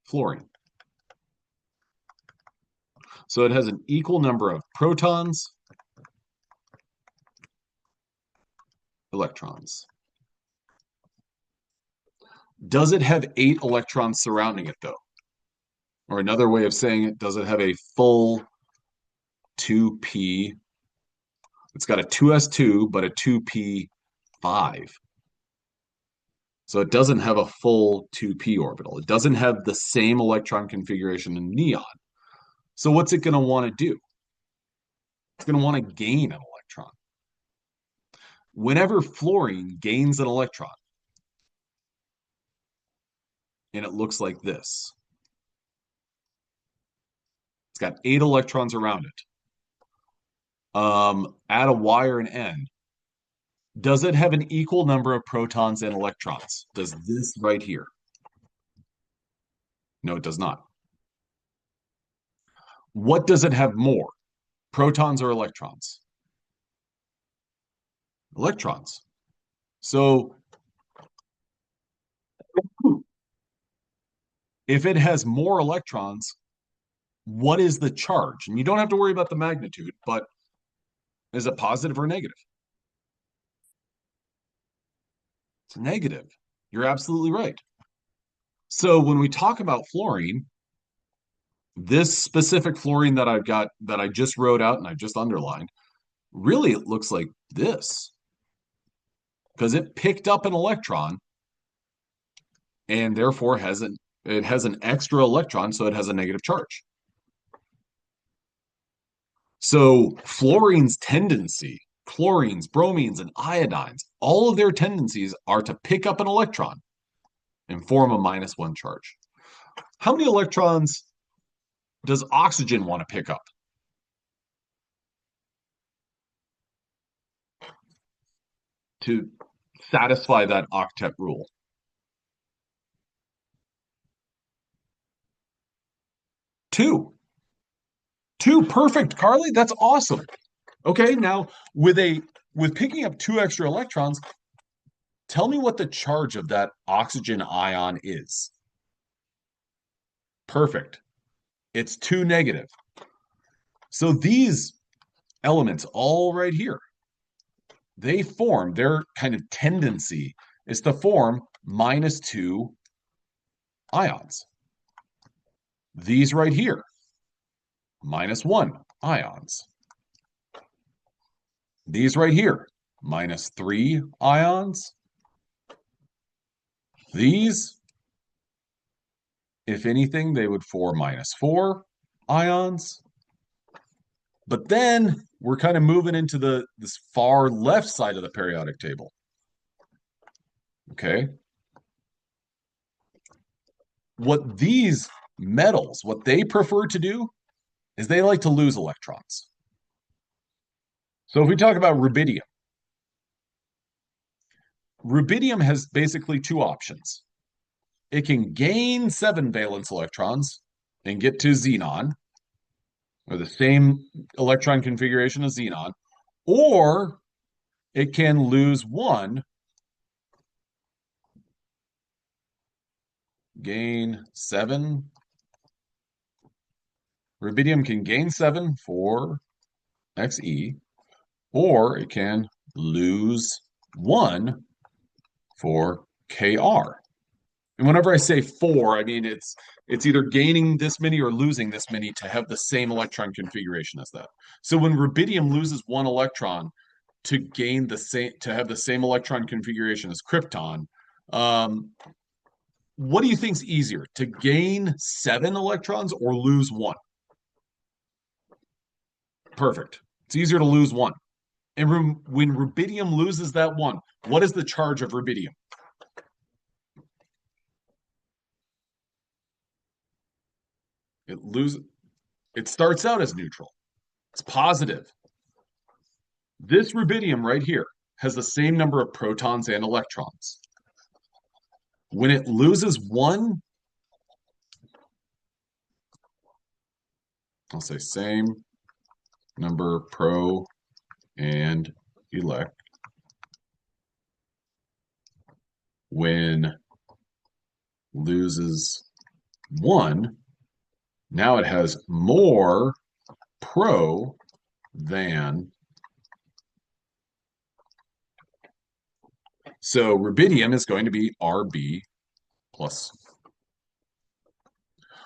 fluorine. So it has an equal number of protons, electrons. Does it have 8 electrons surrounding it, though? Or another way of saying it, does it have a full 2p? It's got a 2s2, but a 2p5. So it doesn't have a full 2p orbital. It doesn't have the same electron configuration in neon. So what's it going to want to do? It's going to want to gain an electron. Whenever fluorine gains an electron, and it looks like this. It's got 8 electrons around it. Add a Y or an N. Does it have an equal number of protons and electrons? Does this right here? No, it does not. What does it have more? Protons or electrons? Electrons. So if it has more electrons, what is the charge? And you don't have to worry about the magnitude, but is it positive or negative? It's negative. You're absolutely right. So when we talk about fluorine, this specific fluorine that I've got that I just wrote out and I just underlined, really it looks like this because it picked up an electron and therefore it has an extra electron, so it has a negative charge. So fluorine's tendency, chlorines, bromines, and iodines, all of their tendencies are to pick up an electron and form a -1 charge. How many electrons does oxygen want to pick up? To satisfy that octet rule. 2. 2, perfect, Carly. That's awesome. Okay, now with picking up 2 extra electrons, tell me what the charge of that oxygen ion is. Perfect. It's 2 negative. So these elements all right here, they form, their kind of tendency is to form -2 ions. These right here, -1 ions. These right here, -3 ions. These, if anything, they would form -4 ions. But then we're kind of moving into this far left side of the periodic table. Okay. What these metals, what they prefer to do is they like to lose electrons. So if we talk about rubidium, rubidium has basically 2 options. It can gain 7 valence electrons and get to xenon, or the same electron configuration as xenon, or it can lose 1, gain 7. Rubidium can gain 7 for Xe, or it can lose 1 for Kr. And whenever I say 4, I mean it's either gaining this many or losing this many to have the same electron configuration as that. So when rubidium loses 1 electron to gain the same to have the same electron configuration as krypton, what do you think's easier, to gain 7 electrons or lose 1? Perfect. It's easier to lose 1. And when rubidium loses that 1, what is the charge of rubidium? It starts out as neutral. It's positive. This rubidium right here has the same number of protons and electrons. When it loses 1, I'll say same number pro and elect. When loses 1, now it has more pro than. So rubidium is going to be Rb plus.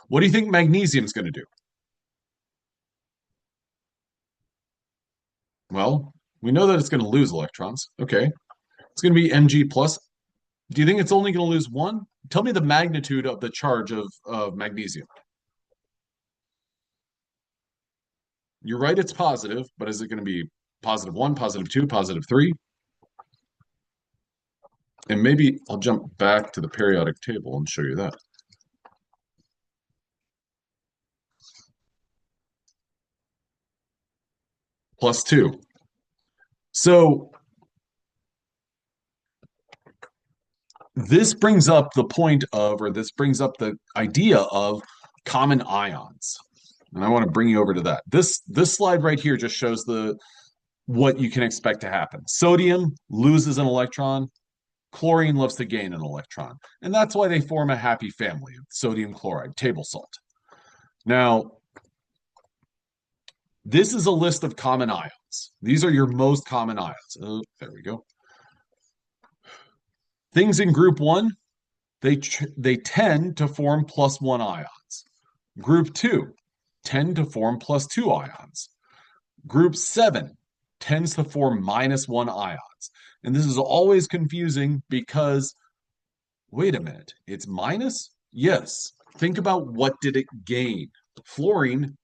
What do you think magnesium is going to do? Well, we know that it's going to lose electrons. Okay. It's going to be Mg plus. Do you think it's only going to lose 1? Tell me the magnitude of the charge of magnesium. You're right, it's positive, but is it going to be +1, +2, +3? And maybe I'll jump back to the periodic table and show you that. plus 2. So this brings up the point of, or this brings up the idea of common ions. And I want to bring you over to that. This slide right here just shows the what you can expect to happen. Sodium loses an electron, chlorine loves to gain an electron. And that's why they form a happy family of sodium chloride, table salt. Now, this is a list of common ions. These are your most common ions. Oh, there we go. Things in group 1, they tend to form +1 ions. Group 2 tend to form +2 ions. Group 7 tends to form -1 ions. And this is always confusing because, wait a minute, it's minus? Yes. Think about what did it gain? Fluorine,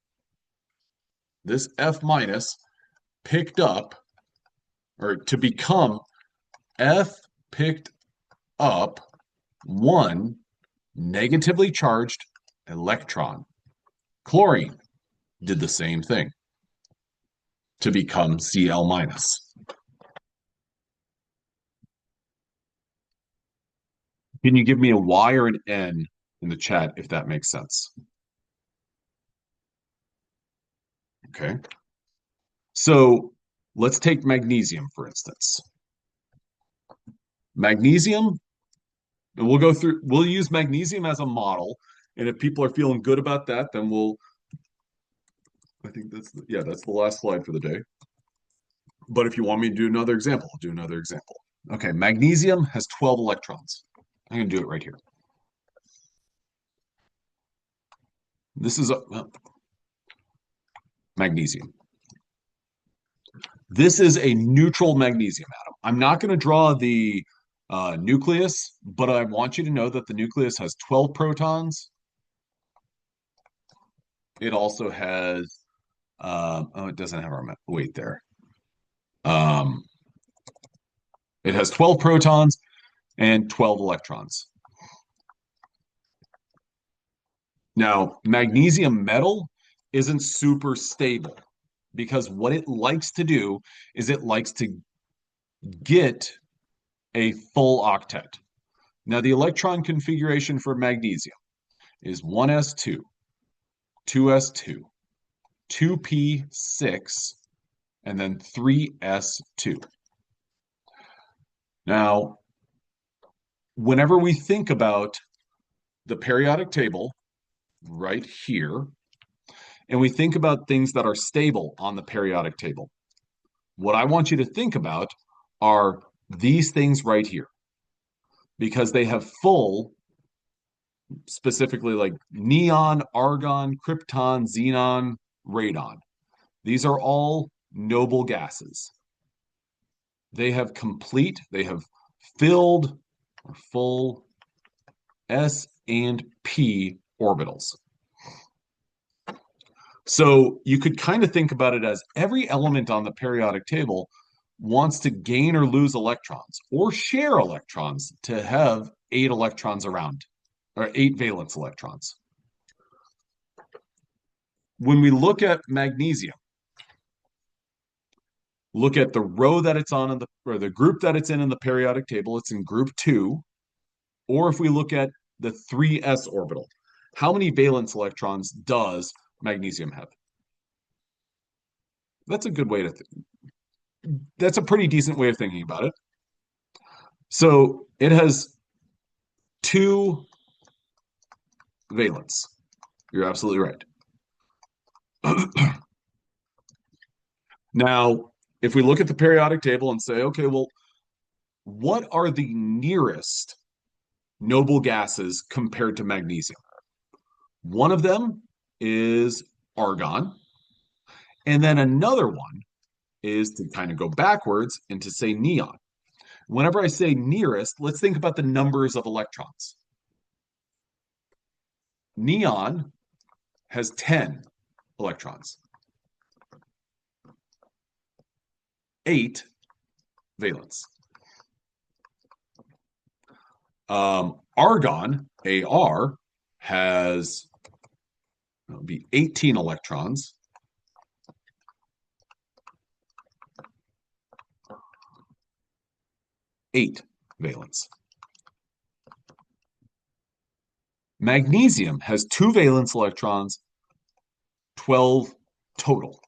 this F minus, picked up, or to become F picked up 1 negatively charged electron. Chlorine did the same thing to become Cl minus. Can you give me a Y or an N in the chat if that makes sense? Okay. So let's take magnesium, for instance. Magnesium, and we'll use magnesium as a model. And if people are feeling good about that, then I think that's the last slide for the day. But if you want me to do another example, I'll do another example. Okay, magnesium has 12 electrons. I'm going to do it right here. This is magnesium. This is a neutral magnesium atom. I'm not going to draw the nucleus, but I want you to know that the nucleus has 12 protons. It also has, it doesn't have our weight there. It has 12 protons and 12 electrons. Now, magnesium metal isn't super stable because what it likes to do is it likes to get a full octet. Now, the electron configuration for magnesium is 1s2, 2s2, 2p6, and then 3s2. Now, whenever we think about the periodic table right here, and we think about things that are stable on the periodic table, what I want you to think about are these things right here, because they have full, specifically like neon, argon, krypton, xenon, radon. These are all noble gases. They have filled or full s and p orbitals. So you could kind of think about it as every element on the periodic table wants to gain or lose electrons or share electrons to have 8 electrons around, or 8 valence electrons. When we look at magnesium, look at the row that it's on or the group that it's in the periodic table, it's in group 2. Or if we look at the 3s orbital, how many valence electrons does magnesium have? That's a good way to think. That's a pretty decent way of thinking about it. So it has 2 valence. You're absolutely right. Now, if we look at the periodic table and say, okay, well, what are the nearest noble gases compared to magnesium? One of them is argon. And then another one is to kind of go backwards and to say neon. Whenever I say nearest, let's think about the numbers of electrons. Neon has 10 electrons. 8 valence. Argon, AR, has, it'll be 18 electrons. 8 valence. Magnesium has 2 valence electrons, 12 total.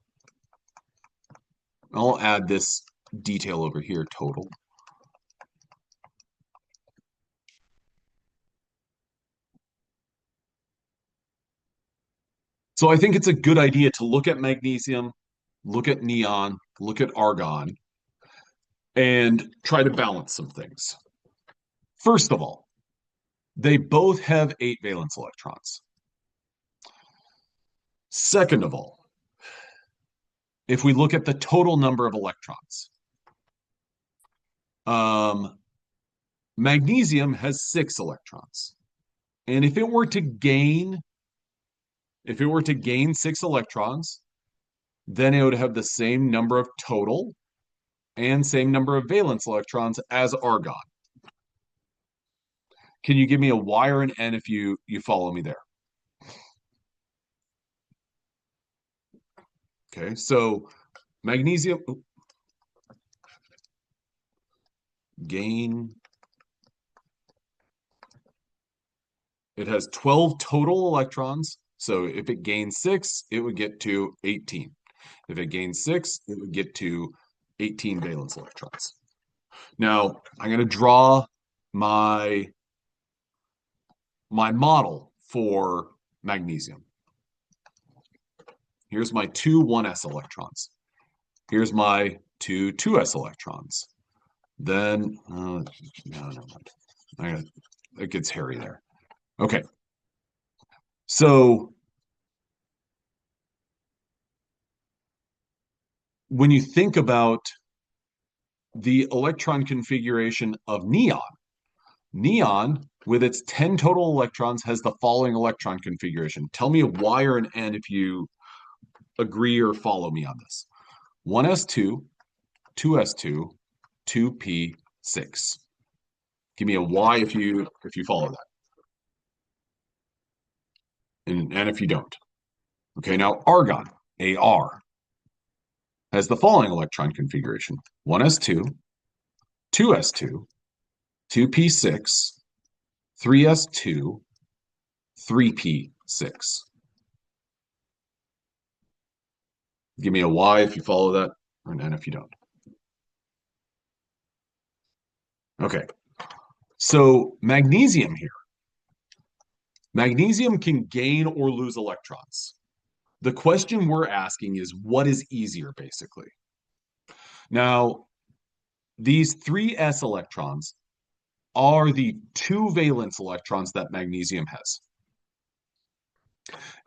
I'll add this detail over here, total. So I think it's a good idea to look at magnesium, look at neon, look at argon, and try to balance some things. First of all, they both have 8 valence electrons. Second of all, if we look at the total number of electrons, magnesium has 6 electrons. And if it were to gain 6 electrons, then it would have the same number of total and same number of valence electrons as argon. Can you give me a Y or an N if you follow me there? Okay, so magnesium gain, it has 12 total electrons. So if it gains 6, it would get to 18. If it gains 6, it would get to 18 valence electrons. Now, I'm going to draw my model for magnesium. Here's my 2 1s electrons. Here's my 2 2s electrons. Then, no, never mind. It gets hairy there. Okay. So when you think about the electron configuration of neon, neon with its 10 total electrons has the following electron configuration. Tell me a Y or an N if you agree or follow me on this. 1s2, 2s2, 2p6. Give me a Y if you follow that. And if you don't. Okay, now argon, Ar, has the following electron configuration. 1s2, 2s2, 2p6, 3s2, 3p6. Give me a Y if you follow that, or an N if you don't. Okay, so magnesium here. Magnesium can gain or lose electrons. The question we're asking is, what is easier, basically? Now, these 3s electrons are the 2 valence electrons that magnesium has.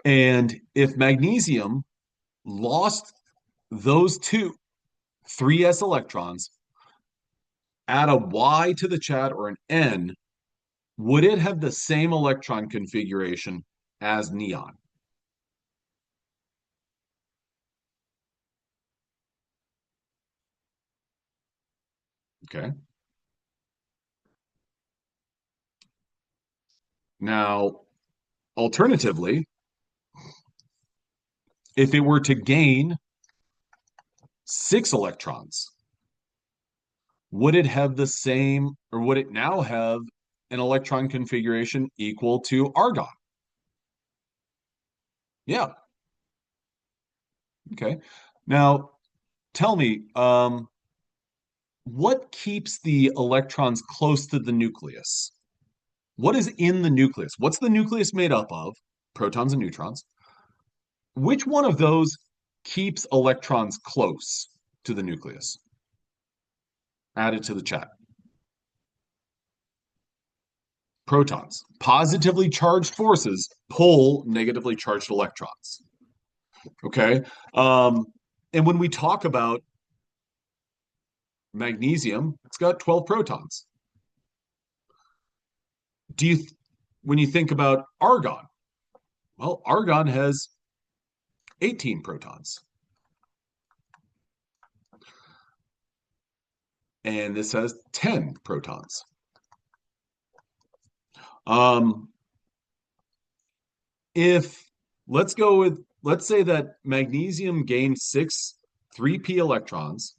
And if magnesium lost those 2 3s electrons, add a Y to the chat or an N, would it have the same electron configuration as neon? Okay. Now, alternatively, if it were to gain 6 electrons, would it have the same, or would it now have an electron configuration equal to argon? Yeah. Okay. Now, tell me, what keeps the electrons close to the nucleus? What is in the nucleus? What's the nucleus made up of? Protons and neutrons. Which one of those keeps electrons close to the nucleus? Add it to the chat. Protons. Positively charged forces pull negatively charged electrons. Okay. And when we talk about magnesium, it's got 12 protons. When you think about argon, well, argon has 18 protons. And this has 10 protons. Let's say that magnesium gained 6 3p electrons.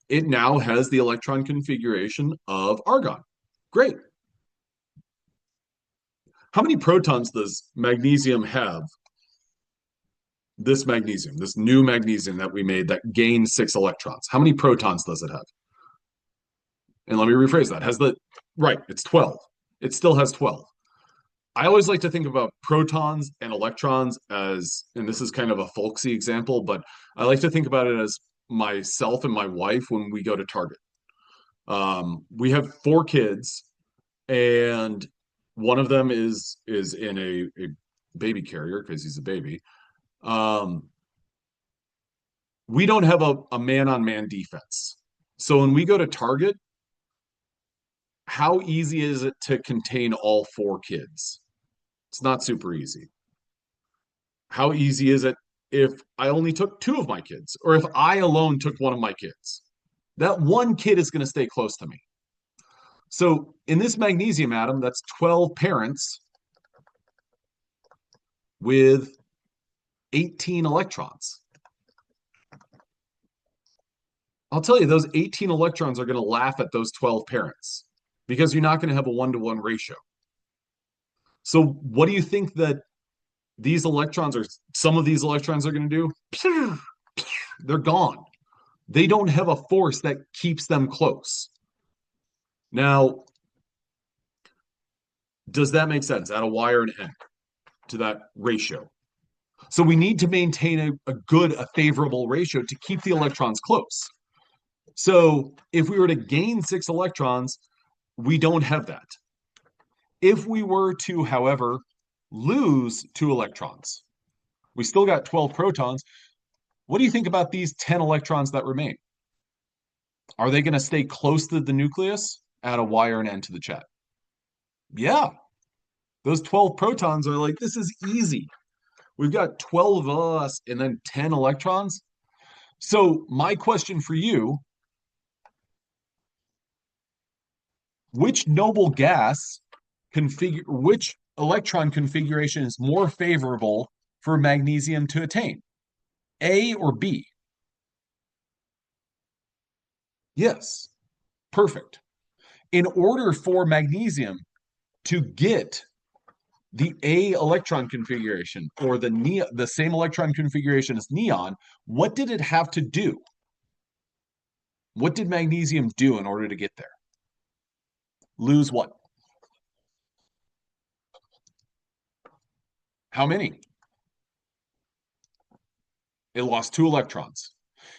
it now has the electron configuration of argon. Great. How many protons does magnesium have? This magnesium, this new magnesium that we made that gains 6 electrons. How many protons does it have? And let me rephrase that. Has the right, it's 12. It still has 12. I always like to think about protons and electrons as, and this is kind of a folksy example, but I like to think about it as myself and my wife when we go to Target. We have 4 kids, and one of them is in a baby carrier because he's a baby. Um, we don't have a man-on-man defense. So when we go to Target, how easy is it to contain all 4 kids? It's not super easy. How easy is it if I only took 2 of my kids, or if I alone took one of my kids? That one kid is going to stay close to me. So in this magnesium atom, that's 12 parents with 18 electrons. I'll tell you, those 18 electrons are going to laugh at those 12 parents because you're not going to have a 1-to-1 ratio. So what do you think that these electrons, or some of these electrons, are going to do? They're gone. They don't have a force that keeps them close. Now, does that make sense? Add a y or an n to that ratio. So we need to maintain a favorable ratio to keep the electrons close. So if we were to gain 6 electrons, we don't have that. If we were to, however, lose 2 electrons, we still got 12 protons. What do you think about these 10 electrons that remain? Are they going to stay close to the nucleus? Add a y or an n to the chat. Yeah, those 12 protons are like, this is easy. We've got 12 of us and then 10 electrons. So my question for you, which noble gas which electron configuration is more favorable for magnesium to attain? A or B? Yes, perfect. In order for magnesium to get the A electron configuration, or the same electron configuration as neon, what did it have to do? What did magnesium do in order to get there? Lose what? How many? It lost 2 electrons.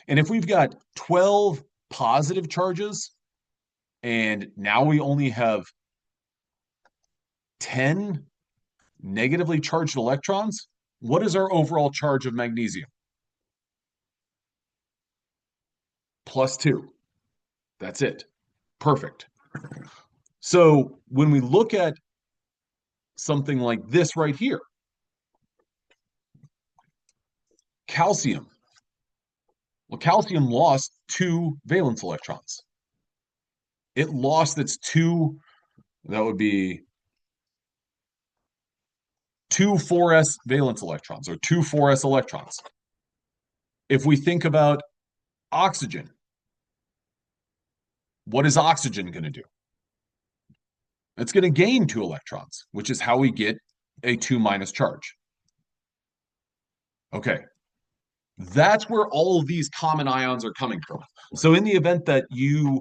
And if we've got 12 positive charges, and now we only have 10 negatively charged electrons, what is our overall charge of magnesium? +2. That's it. Perfect. So when we look at something like this right here, calcium. Well, calcium lost 2 valence electrons. It lost its 2, that would be 2 4s valence electrons, or 2 4s electrons. If we think about oxygen, what is oxygen going to do? It's going to gain 2 electrons, which is how we get a 2- charge. Okay, that's where all of these common ions are coming from. So in the event that you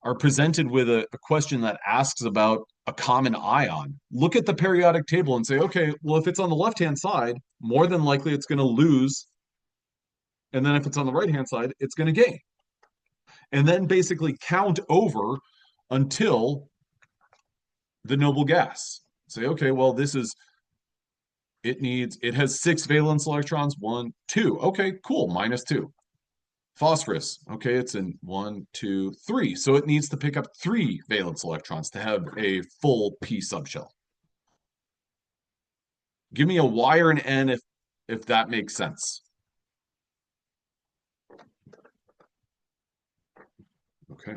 are presented with a question that asks about a common ion, look at the periodic table and say, okay, well, if it's on the left-hand side, more than likely it's going to lose. And then if it's on the right-hand side, it's going to gain. And then basically count over until the noble gas. Say, okay, well, it has 6 valence electrons, 1, 2. Okay, cool, -2. Phosphorus, okay, it's in 1, 2, 3. So it needs to pick up 3 valence electrons to have a full p subshell. Give me a y or an n if that makes sense. Okay.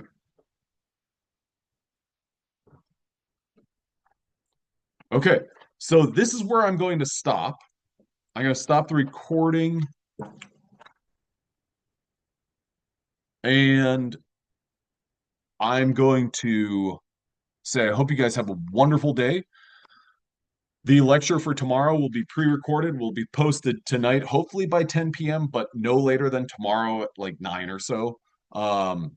Okay, so this is where I'm going to stop. I'm going to stop the recording. And I'm going to say I hope you guys have a wonderful day. The lecture for tomorrow will be pre-recorded, will be posted tonight, hopefully by 10 p.m., but no later than tomorrow at like 9 or so. Um,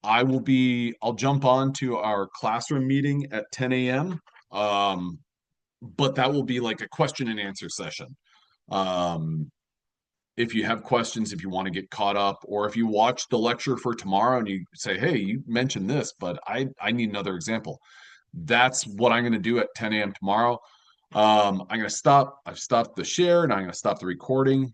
I'll jump on to our classroom meeting at 10 a.m. But that will be like a question and answer session. Um, if you have questions, if you want to get caught up, or if you watch the lecture for tomorrow and you say, "Hey, you mentioned this, but I need another example." That's what I'm going to do at 10 a.m. tomorrow. I'm going to stop. I've stopped the share and I'm going to stop the recording.